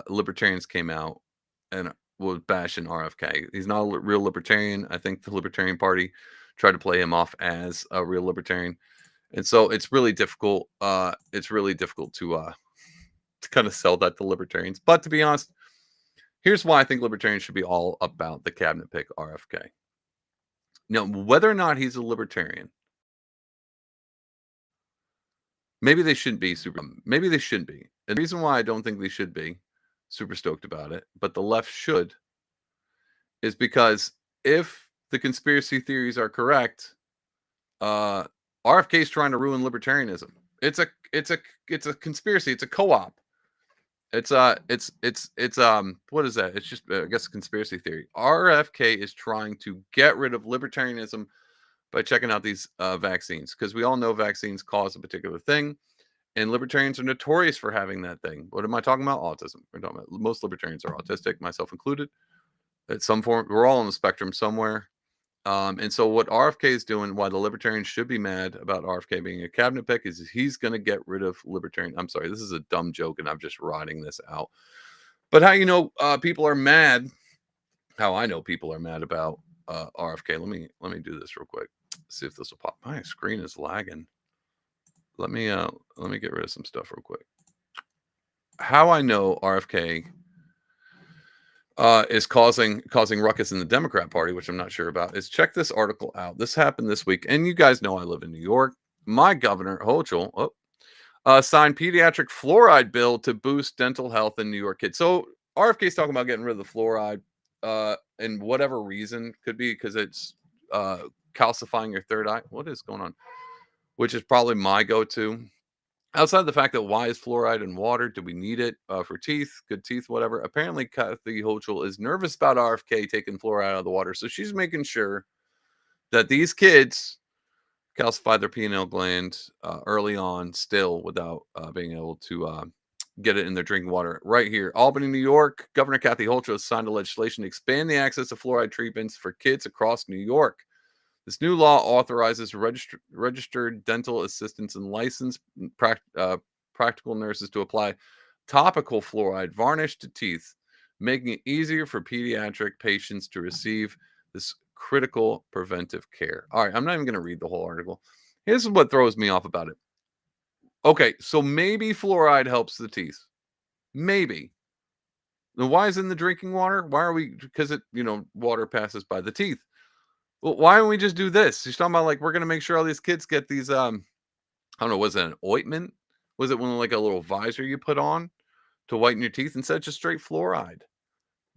Speaker 1: libertarians came out and was bashing RFK. He's not a real libertarian. I think the Libertarian Party tried to play him off as a real libertarian. And so it's really difficult. It's really difficult to kind of sell that to libertarians. But to be honest, here's why I think libertarians should be all about the cabinet pick RFK. Now, whether or not he's a libertarian, maybe they shouldn't be super. Maybe they shouldn't be. And the reason why I don't think they should be super stoked about it, but the left should, is because if the conspiracy theories are correct, RFK is trying to ruin libertarianism. It's a conspiracy. It's a co-op. It's what is that? It's just, I guess, a conspiracy theory. RFK is trying to get rid of libertarianism by checking out these vaccines, because we all know vaccines cause a particular thing, and libertarians are notorious for having that thing. What am I talking about? Autism. We're talking about most libertarians are autistic, myself included. At some form, we're all on the spectrum somewhere. And so what RFK is doing, why the libertarians should be mad about RFK being a cabinet pick, is he's going to get rid of libertarian. I'm sorry, this is a dumb joke, and I'm just rotting this out. But how people are mad, how I know people are mad about RFK. Let me do this real quick. See if this will pop. My screen is lagging. Let me get rid of some stuff real quick. How I know RFK is causing ruckus in the Democrat Party, which I'm not sure about, is check this article out. This happened this week, and you guys know I live in New York. My governor, Hochul, signed pediatric fluoride bill to boost dental health in New York kids. So RFK is talking about getting rid of the fluoride, and whatever reason, could be because it's calcifying your third eye. What is going on? Which is probably my go-to. Outside of the fact that why is fluoride in water? Do we need it for teeth? Good teeth, whatever. Apparently, Kathy Hochul is nervous about RFK taking fluoride out of the water. So she's making sure that these kids calcify their pineal gland early on still without being able to get it in their drinking water. Right here, Albany, New York. Governor Kathy Hochul has signed a legislation to expand the access to fluoride treatments for kids across New York. This new law authorizes registered dental assistants and licensed practical nurses to apply topical fluoride varnish to teeth, making it easier for pediatric patients to receive this critical preventive care. All right, I'm not even going to read the whole article. Here's what throws me off about it. Okay, so maybe fluoride helps the teeth. Maybe. Now, why is it in the drinking water? Why are we? Because it, water passes by the teeth. Well, why don't we just do this? She's talking about, like, we're going to make sure all these kids get these, I don't know, was it an ointment? Was it one like a little visor you put on to whiten your teeth instead of just straight fluoride?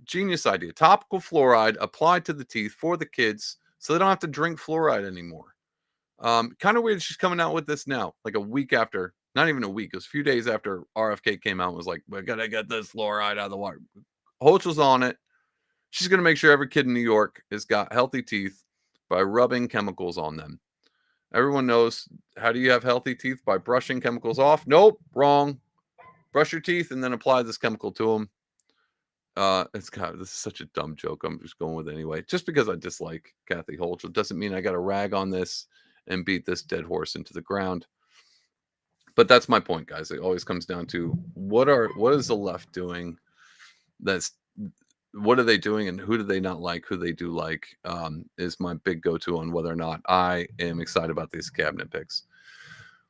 Speaker 1: Genius idea. Topical fluoride applied to the teeth for the kids so they don't have to drink fluoride anymore. Kind of weird she's coming out with this now, like a week after Not even a week. It was a few days after RFK came out and was like, we got to get this fluoride out of the water. Hochul's on it. She's going to make sure every kid in New York has got healthy teeth by rubbing chemicals on them. Everyone knows, how do you have healthy teeth? By brushing chemicals off? Nope, wrong. Brush your teeth and then apply this chemical to them. This is such a dumb joke. I'm just going with it anyway. Just because I dislike Kathy Hochul doesn't mean I got to rag on this and beat this dead horse into the ground. But that's my point, guys. It always comes down to what is the left doing? What are they doing, and who do they not like? Who they do like is my big go-to on whether or not I am excited about these cabinet picks.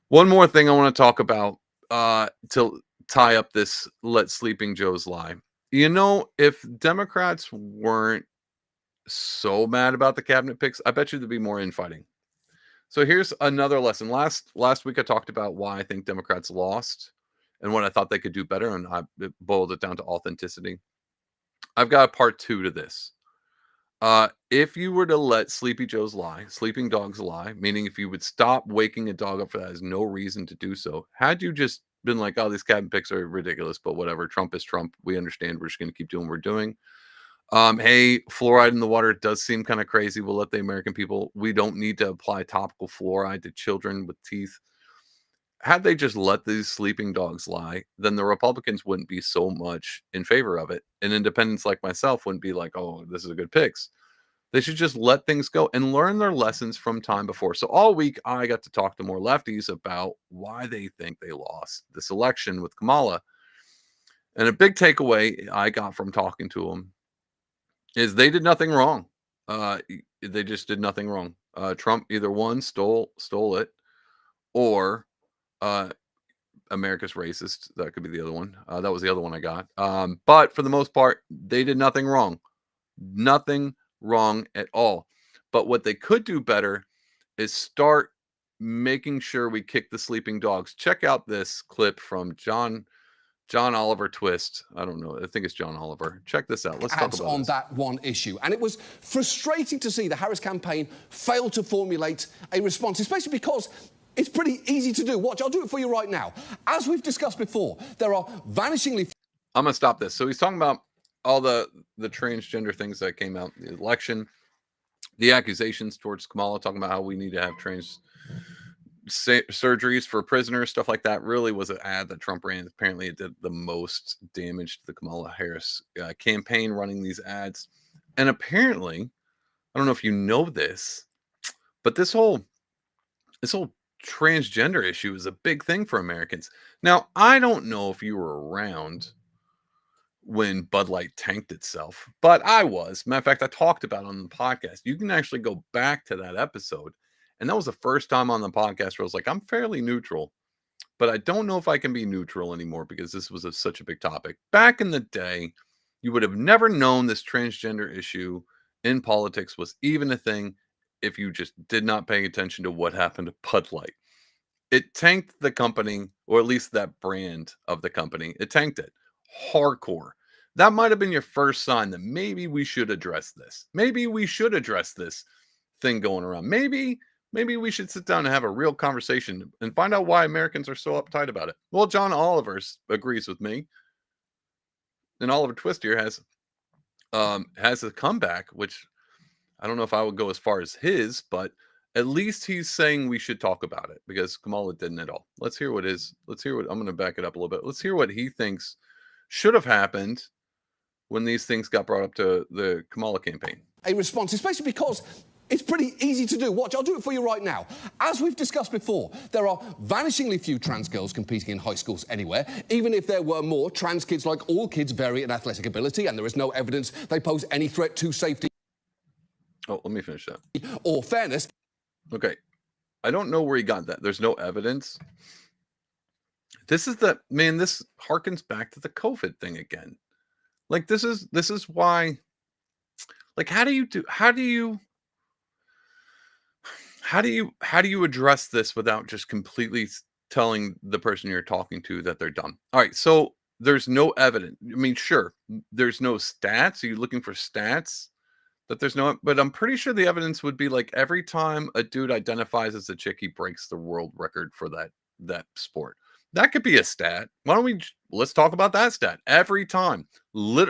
Speaker 1: One more thing I want to talk about to tie up this "Let Sleeping Joes Lie." You know, if Democrats weren't so mad about the cabinet picks, I bet you there'd be more infighting. So here's another lesson. Last week I talked about why I think Democrats lost and what I thought they could do better, and I boiled it down to authenticity. I've got a part 2 to this. If you were to let sleeping dogs lie, meaning if you would stop waking a dog up for that has no reason to do so, had you just been like, oh, these cabinet picks are ridiculous, but whatever, Trump is Trump. We understand. We're just going to keep doing what we're doing. Hey, fluoride in the water does seem kind of crazy. We'll let the American people, we don't need to apply topical fluoride to children with teeth. Had they just let these sleeping dogs lie, then the Republicans wouldn't be so much in favor of it. And independents like myself wouldn't be like, oh, this is a good picks. They should just let things go and learn their lessons from time before. So all week, I got to talk to more lefties about why they think they lost this election with Kamala. And a big takeaway I got from talking to them is they did nothing wrong. They just did nothing wrong. Trump either one stole it, or America's racist. That could be the other one. That was the other one I got. But for the most part, they did nothing wrong. Nothing wrong at all. But what they could do better is start making sure we kick the sleeping dogs. Check out this clip from John Oliver Twist. I don't know. I think it's John Oliver. Check this out. Let's talk about
Speaker 6: on
Speaker 1: this.
Speaker 6: That one issue. And it was frustrating to see the Harris campaign fail to formulate a response, especially because it's pretty easy to do. Watch, I'll do it for you right now. As we've discussed before, there are vanishingly...
Speaker 1: I'm going to stop this. So he's talking about all the transgender things that came out in the election, the accusations towards Kamala, talking about how we need to have surgeries for prisoners, stuff like that. Really was an ad that Trump ran. Apparently it did the most damage to the Kamala Harris campaign, running these ads. And apparently, I don't know if you know this, but this whole transgender issue is a big thing for Americans. Now, I don't know if you were around when Bud Light tanked itself, but I was. Matter of fact, I talked about it on the podcast. You can actually go back to that episode. And that was the first time on the podcast where I was like, I'm fairly neutral, but I don't know if I can be neutral anymore because this was such a big topic. Back in the day, you would have never known this transgender issue in politics was even a thing if you just did not pay attention to what happened to Bud Light. It tanked the company, or at least that brand of the company. It tanked it hardcore. That might have been your first sign that maybe we should address this. Maybe we should address this thing going around. Maybe we should sit down and have a real conversation and find out why Americans are so uptight about it. Well, John Oliver agrees with me. And Oliver Twist here has a comeback, which I don't know if I would go as far as his, but at least he's saying we should talk about it because Kamala didn't at all. Let's hear what I'm going to back it up a little bit. Let's hear what he thinks should have happened when these things got brought up to the Kamala campaign.
Speaker 6: A response, especially because it's pretty easy to do. Watch, I'll do it for you right now. As we've discussed before, there are vanishingly few trans girls competing in high schools anywhere. Even if there were more, trans kids, like all kids, vary in athletic ability, and there is no evidence they pose any threat to safety.
Speaker 1: Oh, let me finish that.
Speaker 6: Or fairness.
Speaker 1: Okay. I don't know where he got that. There's no evidence. This harkens back to the COVID thing again. Like this is why, like, how do you address this without just completely telling the person you're talking to that they're dumb? All right. So there's no evidence. I mean, sure, there's no stats. Are you looking for stats? That there's no, but I'm pretty sure the evidence would be like every time a dude identifies as a chick, he breaks the world record for that sport. That could be a stat. Why don't we let's talk about that stat. Every time,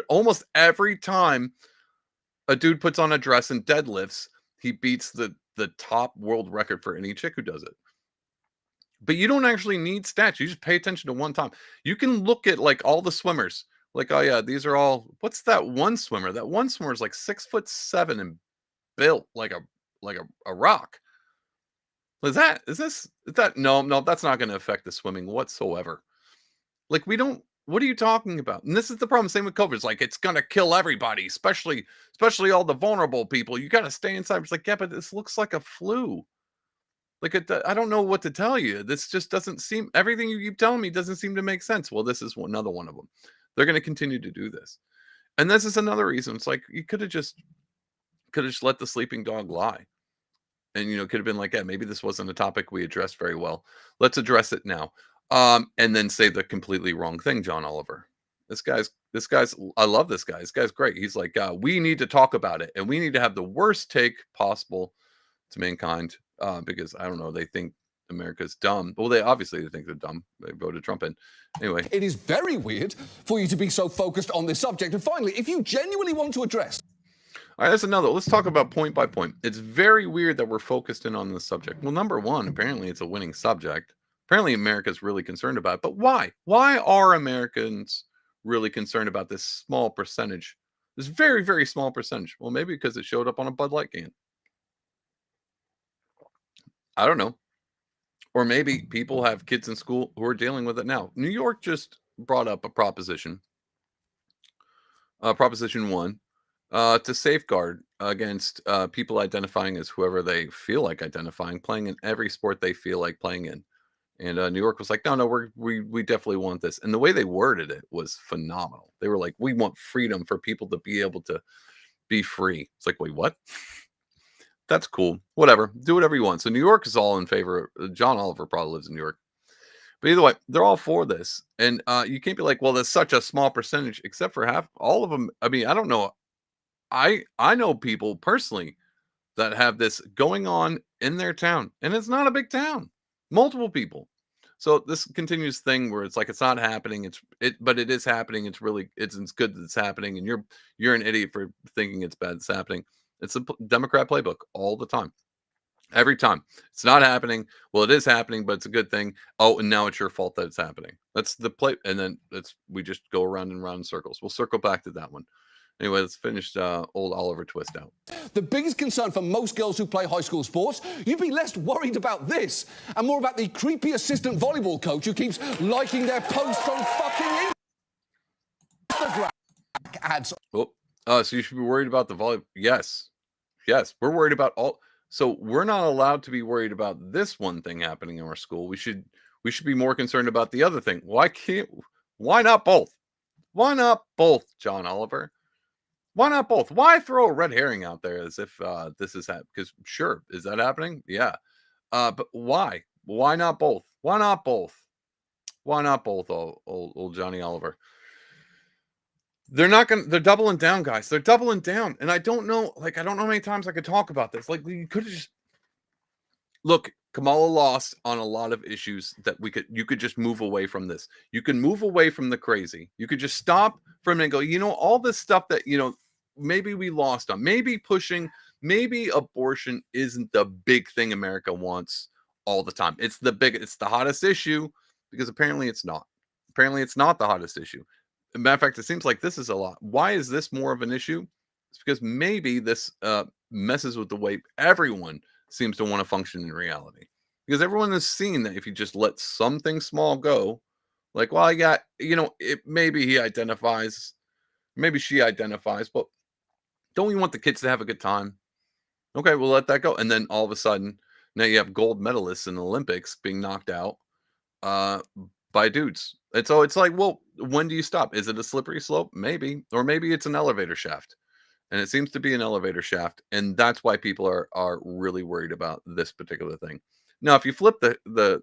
Speaker 1: almost every time a dude puts on a dress and deadlifts, he beats the top world record for any chick who does it. But you don't actually need stats. You just pay attention to one time. You can look at like all the swimmers. Like, oh yeah, these are all. What's that one swimmer? That one swimmer is like 6'7" and built like a rock. Is that no, that's not going to affect the swimming whatsoever. Like we don't. What are you talking about? And this is the problem. Same with COVID. It's like it's going to kill everybody, especially all the vulnerable people. You got to stay inside. It's like, yeah, but this looks like a flu. Like I don't know what to tell you. This just doesn't seem. Everything you keep telling me doesn't seem to make sense. Well, this is another one of them. They're going to continue to do this, and this is another reason. It's like you could have just let the sleeping dog lie. And could have been like, yeah, maybe this wasn't a topic we addressed very well. Let's address it now. And then say the completely wrong thing, John Oliver. This guy's. I love this guy. This guy's great. He's like, we need to talk about it, and we need to have the worst take possible to mankind, because I don't know, they think America's dumb. Well, they think they're dumb. They voted Trump in. Anyway,
Speaker 6: It is very weird for you to be so focused on this subject. And finally, if you genuinely want to address
Speaker 1: all right, that's another. Let's talk about point by point. It's very weird that we're focused in on this subject. Well, number one, apparently it's a winning subject. Apparently America's really concerned about it. But why? Why are Americans really concerned about this small percentage? This very, very small percentage. Well, maybe because it showed up on a Bud Light can. I don't know. Or maybe people have kids in school who are dealing with it now. New York just brought up a proposition, Proposition 1, to safeguard against people identifying as whoever they feel like identifying, playing in every sport they feel like playing in. And New York was like, no, we definitely want this. And the way they worded it was phenomenal. They were like, we want freedom for people to be able to be free. It's like, wait, what? That's cool. Whatever. Do whatever you want. So New York is all in favor. John Oliver probably lives in New York. But either way, they're all for this. And you can't be like, well, there's such a small percentage, except for half. All of them. I mean, I don't know. I know people personally that have this going on in their town, and it's not a big town. Multiple people. So this continuous thing where it's like it's not happening. But it is happening. It's good that it's happening, and you're an idiot for thinking it's bad. It's happening. It's a Democrat playbook all the time. Every time. It's not happening. Well, it is happening, but it's a good thing. Oh, and now it's your fault that it's happening. That's the play. And then we just go around and around in circles. We'll circle back to that one. Anyway, let's finish old Oliver Twist out.
Speaker 6: the biggest concern for most girls who play high school sports, you'd be less worried about this and more about the creepy assistant volleyball coach who keeps liking their posts on fucking Instagram ads.
Speaker 1: Oh, so you should be worried about the volleyball. Yes, we're worried about all. So we're not allowed to be worried about this one thing happening in our school. We should be more concerned about the other thing. Why not both? Why not both, John Oliver? Why not both? Why throw a red herring out there as if this is happening? Because sure, is that happening? Yeah. But why? Why not both? Why not both? Why not both, old Johnny Oliver? They're doubling down, guys. They're doubling down. And I don't know how many times I could talk about this. Like, you could have just look, Kamala lost on a lot of issues that you could just move away from this. You can move away from the crazy. You could just stop for a minute and go, all this stuff that, maybe we lost on. Maybe abortion isn't the big thing America wants all the time. It's the hottest issue because apparently it's not. Apparently it's not the hottest issue. As a matter of fact, it seems like this is a lot. Why is this more of an issue? It's because maybe this messes with the way everyone seems to want to function in reality. Because everyone has seen that if you just let something small go, like, well, I got, maybe he identifies, maybe she identifies, but don't we want the kids to have a good time? Okay, we'll let that go. And then all of a sudden, now you have gold medalists in the Olympics being knocked out by dudes. And so it's like, well, when do you stop? Is it a slippery slope? Maybe. Or maybe it's an elevator shaft. And it seems to be an elevator shaft. And that's why people are really worried about this particular thing. Now, if you flip the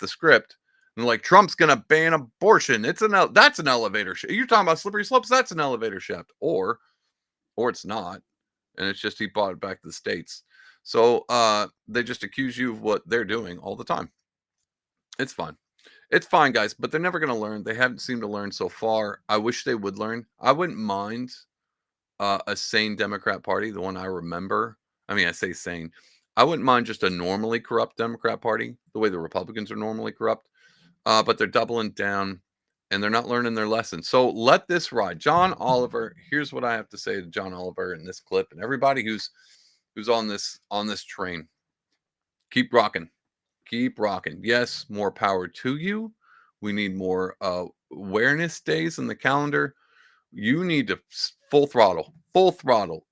Speaker 1: script and like Trump's going to ban abortion, that's an elevator shaft. You're talking about slippery slopes. That's an elevator shaft. Or it's not. And it's just he brought it back to the States. So they just accuse you of what they're doing all the time. It's fine. It's fine, guys, but they're never going to learn. They haven't seemed to learn so far. I wish they would learn. I wouldn't mind a sane Democrat Party, the one I remember. I mean, I say sane. I wouldn't mind just a normally corrupt Democrat Party, the way the Republicans are normally corrupt. But they're doubling down and they're not learning their lesson. So let this ride. John Oliver, here's what I have to say to John Oliver in this clip and everybody who's on this train. Keep rocking. Keep rocking. Yes, more power to you. We need more awareness days in the calendar. You need to full throttle.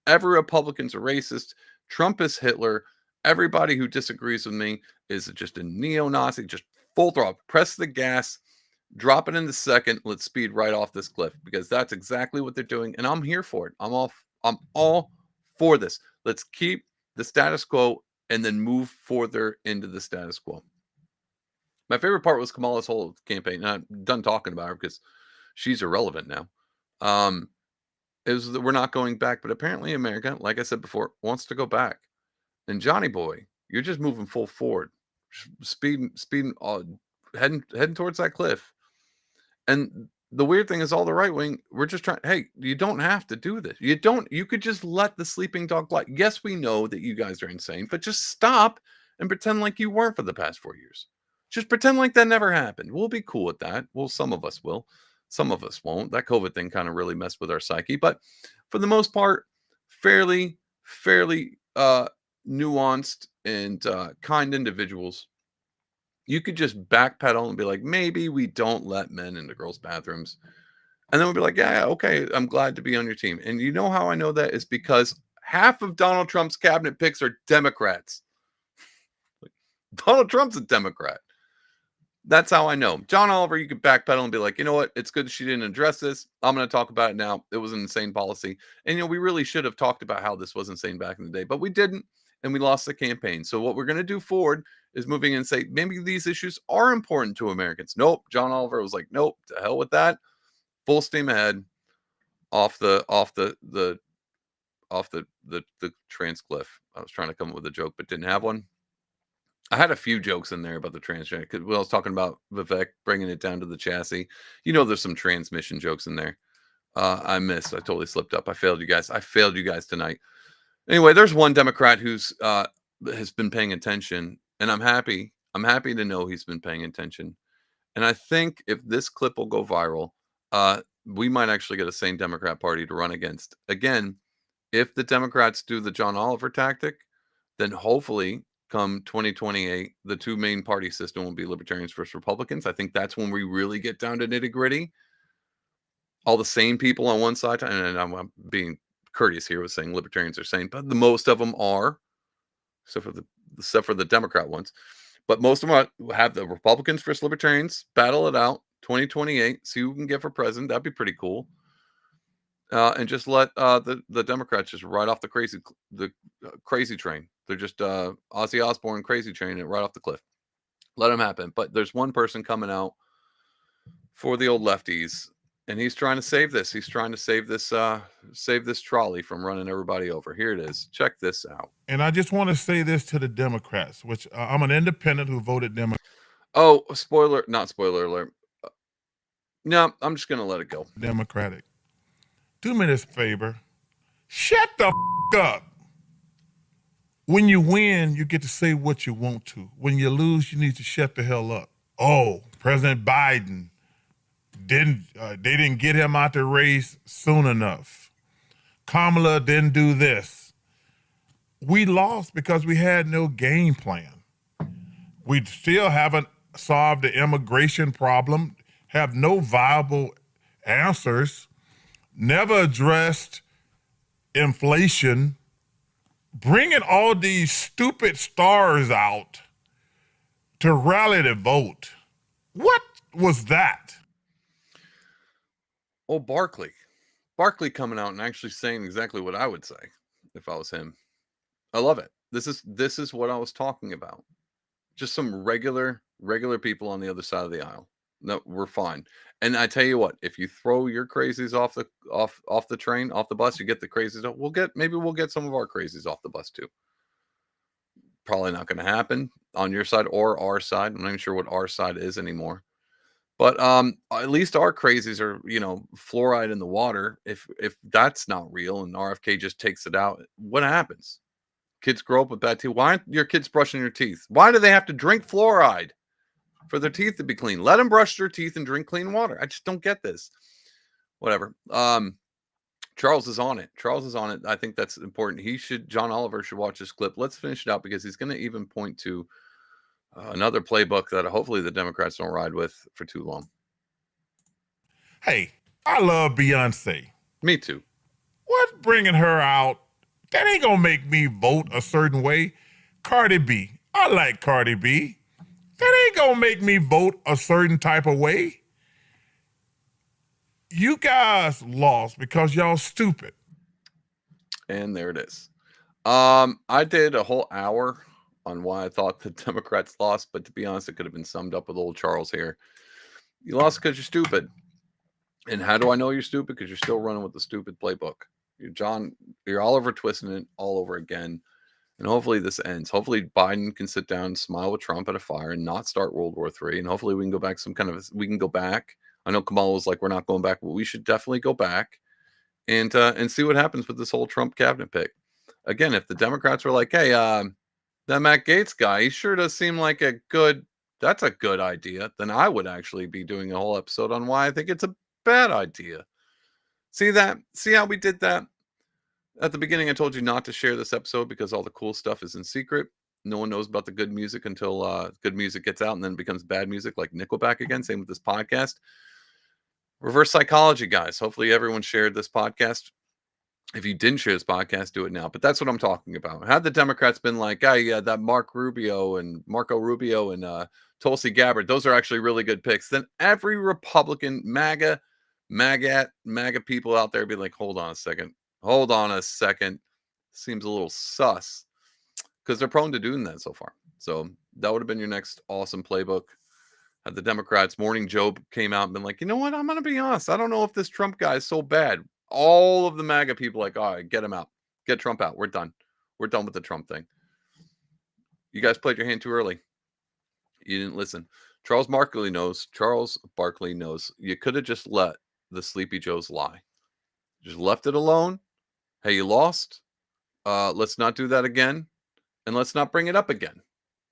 Speaker 1: Every Republican's a racist. Trump is Hitler. Everybody who disagrees with me is just a neo-Nazi. Just full throttle. Press the gas. Drop it in the second. Let's speed right off this cliff because that's exactly what they're doing, and I'm here for it. I'm all for this. Let's keep the status quo and then move further into the status quo. My favorite part was Kamala's whole campaign, and I'm done talking about her because she's irrelevant now. Is that we're not going back, but apparently America, like I said before, wants to go back. And Johnny boy, you're just moving full forward, speeding, heading towards that cliff. And the weird thing is, all the right wing, we're just trying. Hey, you don't have to do this. You could just let the sleeping dog lie. Yes, we know that you guys are insane, but just stop and pretend like you weren't for the past 4 years. Just pretend like that never happened. We'll be cool with that. Well, some of us will. Some of us won't. That COVID thing kind of really messed with our psyche. But for the most part, fairly nuanced and kind individuals. You could just backpedal and be like, maybe we don't let men into girls' bathrooms. And then we'll be like, yeah, okay, I'm glad to be on your team. And you know how I know that is because half of Donald Trump's cabinet picks are Democrats. Donald Trump's a Democrat. That's how I know. John Oliver, you could backpedal and be like, you know what? It's good she didn't address this. I'm going to talk about it now. It was an insane policy. And, we really should have talked about how this was insane back in the day, but we didn't. And we lost the campaign. So what we're going to do forward is moving in and say, maybe these issues are important to Americans. Nope. John Oliver was like, nope, to hell with that. Full steam ahead off the trans cliff. I was trying to come up with a joke, but didn't have one. I had a few jokes in there about the transgender because when I was talking about Vivek bringing it down to the chassis, there's some transmission jokes in there. I missed. I totally slipped up. I failed you guys tonight. Anyway, there's one Democrat who's has been paying attention, and I'm happy. I'm happy to know he's been paying attention. And I think if this clip will go viral, we might actually get a sane Democrat Party to run against. Again, if the Democrats do the John Oliver tactic, then hopefully come 2028, the two main party system will be Libertarians versus Republicans. I think that's when we really get down to nitty gritty. All the sane people on one side, and I'm being courteous here with saying Libertarians are sane, but the most of them are, except for the Democrat ones. But most of them have the Republicans versus Libertarians battle it out 2028. See who can get for president. That'd be pretty cool. And just let the Democrats just ride off the crazy train. They're just Ozzy Osbourne crazy train it right off the cliff. Let them happen. But there's one person coming out for the old lefties, and he's trying to save this. He's trying to save this trolley from running everybody over. Here it is. Check this out.
Speaker 7: And I just want to say this to the Democrats, which I'm an independent who voted Democrat.
Speaker 1: Oh, not spoiler alert. No, I'm just going to let it go.
Speaker 7: Democratic. Do me this favor. Shut the up. When you win, you get to say what you want to. When you lose, you need to shut the hell up. Oh, President Biden they didn't get him out the race soon enough. Kamala didn't do this. We lost because we had no game plan. We still haven't solved the immigration problem, have no viable answers, never addressed inflation, bringing all these stupid stars out to rally the vote. What was that?
Speaker 1: Oh, Barkley coming out and actually saying exactly what I would say if I was him. I love it. This is what I was talking about. Just some regular people on the other side of the aisle. No, we're fine. And I tell you what, if you throw your crazies off the train, off the bus, you get the crazies. Maybe we'll get some of our crazies off the bus too. Probably not going to happen on your side or our side. I'm not even sure what our side is anymore. But at least our crazies are, fluoride in the water. If that's not real and RFK just takes it out, what happens? Kids grow up with bad teeth. Why aren't your kids brushing their teeth? Why do they have to drink fluoride for their teeth to be clean? Let them brush their teeth and drink clean water. I just don't get this. Whatever. Charles is on it. I think that's important. John Oliver should watch this clip. Let's finish it out because he's going to even point to another playbook that hopefully the Democrats don't ride with for too long.
Speaker 7: Hey, I love Beyonce.
Speaker 1: Me too.
Speaker 7: What's bringing her out? That ain't gonna make me vote a certain way. Cardi B. I like Cardi B. That ain't gonna make me vote a certain type of way. You guys lost because y'all stupid.
Speaker 1: And there it is. I did a whole hour on why I thought the Democrats lost, but to be honest, it could have been summed up with old Charles here. You lost because you're stupid. And how do I know you're stupid? Because you're still running with the stupid playbook. You're Oliver twisting it all over again. And hopefully this ends. Hopefully Biden can sit down and smile with Trump at a fire and not start World War III. And hopefully we can go back we can go back. I know Kamala was like, we're not going back, but we should definitely go back and see what happens with this whole Trump cabinet pick. Again, if the Democrats were like, hey, that Matt Gaetz guy, he sure does seem like that's a good idea, then I would actually be doing a whole episode on why I think it's a bad idea. See how we did that? At the beginning, I told you not to share this episode because all the cool stuff is in secret. No one knows about the good music until good music gets out and then it becomes bad music like Nickelback again. Same with this podcast. Reverse psychology, guys. Hopefully everyone shared this podcast. If you didn't share this podcast, do it now. But that's what I'm talking about. Had the Democrats been like, that Marco Rubio and Tulsi Gabbard, those are actually really good picks, then every Republican MAGA people out there be like, hold on a second. Seems a little sus. Because they're prone to doing that so far. So that would have been your next awesome playbook. Had the Democrats, Morning Joe came out and been like, you know what? I'm going to be honest. I don't know if this Trump guy is so bad. All of the MAGA people like, all right, get him out. Get Trump out. We're done. We're done with the Trump thing. You guys played your hand too early. You didn't listen. Charles Barkley knows. You could have just let the Sleepy Joes lie. Just left it alone. Hey, you lost. Let's not do that again. And let's not bring it up again.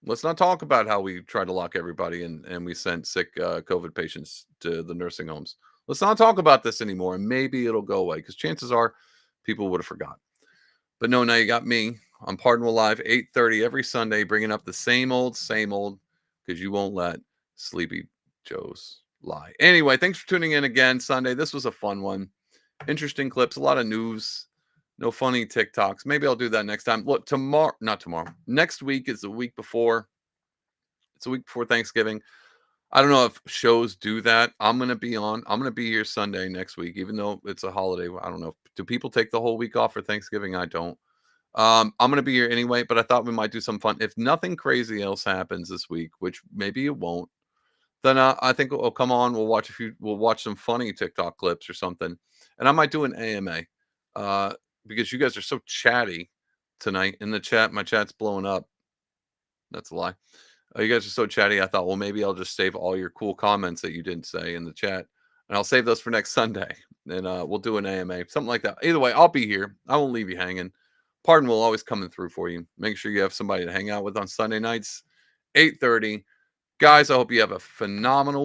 Speaker 1: Let's not talk about how we tried to lock everybody and we sent sick COVID patients to the nursing homes. Let's not talk about this anymore. And maybe it'll go away because chances are people would have forgotten. But no, now you got me on Pardon Will Live, 8:30 every Sunday, bringing up the same old, because you won't let Sleepy Joes lie. Anyway, thanks for tuning in again Sunday. This was a fun one. Interesting clips, a lot of news. No funny TikToks. Maybe I'll do that next time. Look, not tomorrow. Next week is the week before. It's a week before Thanksgiving. I don't know if shows do that. I'm going to be here Sunday next week, even though it's a holiday. I don't know. Do people take the whole week off for Thanksgiving? I don't. I'm going to be here anyway, but I thought we might do some fun. If nothing crazy else happens this week, which maybe it won't, then I think we'll come on. We'll watch some funny TikTok clips or something. And I might do an AMA. Because you guys are so chatty tonight in the chat. My chat's blowing up. That's a lie. You guys are so chatty. I thought, well, maybe I'll just save all your cool comments that you didn't say in the chat. And I'll save those for next Sunday. And we'll do an AMA, something like that. Either way, I'll be here. I won't leave you hanging. Pardon will always coming through for you. Make sure you have somebody to hang out with on Sunday nights, 8:30. Guys, I hope you have a phenomenal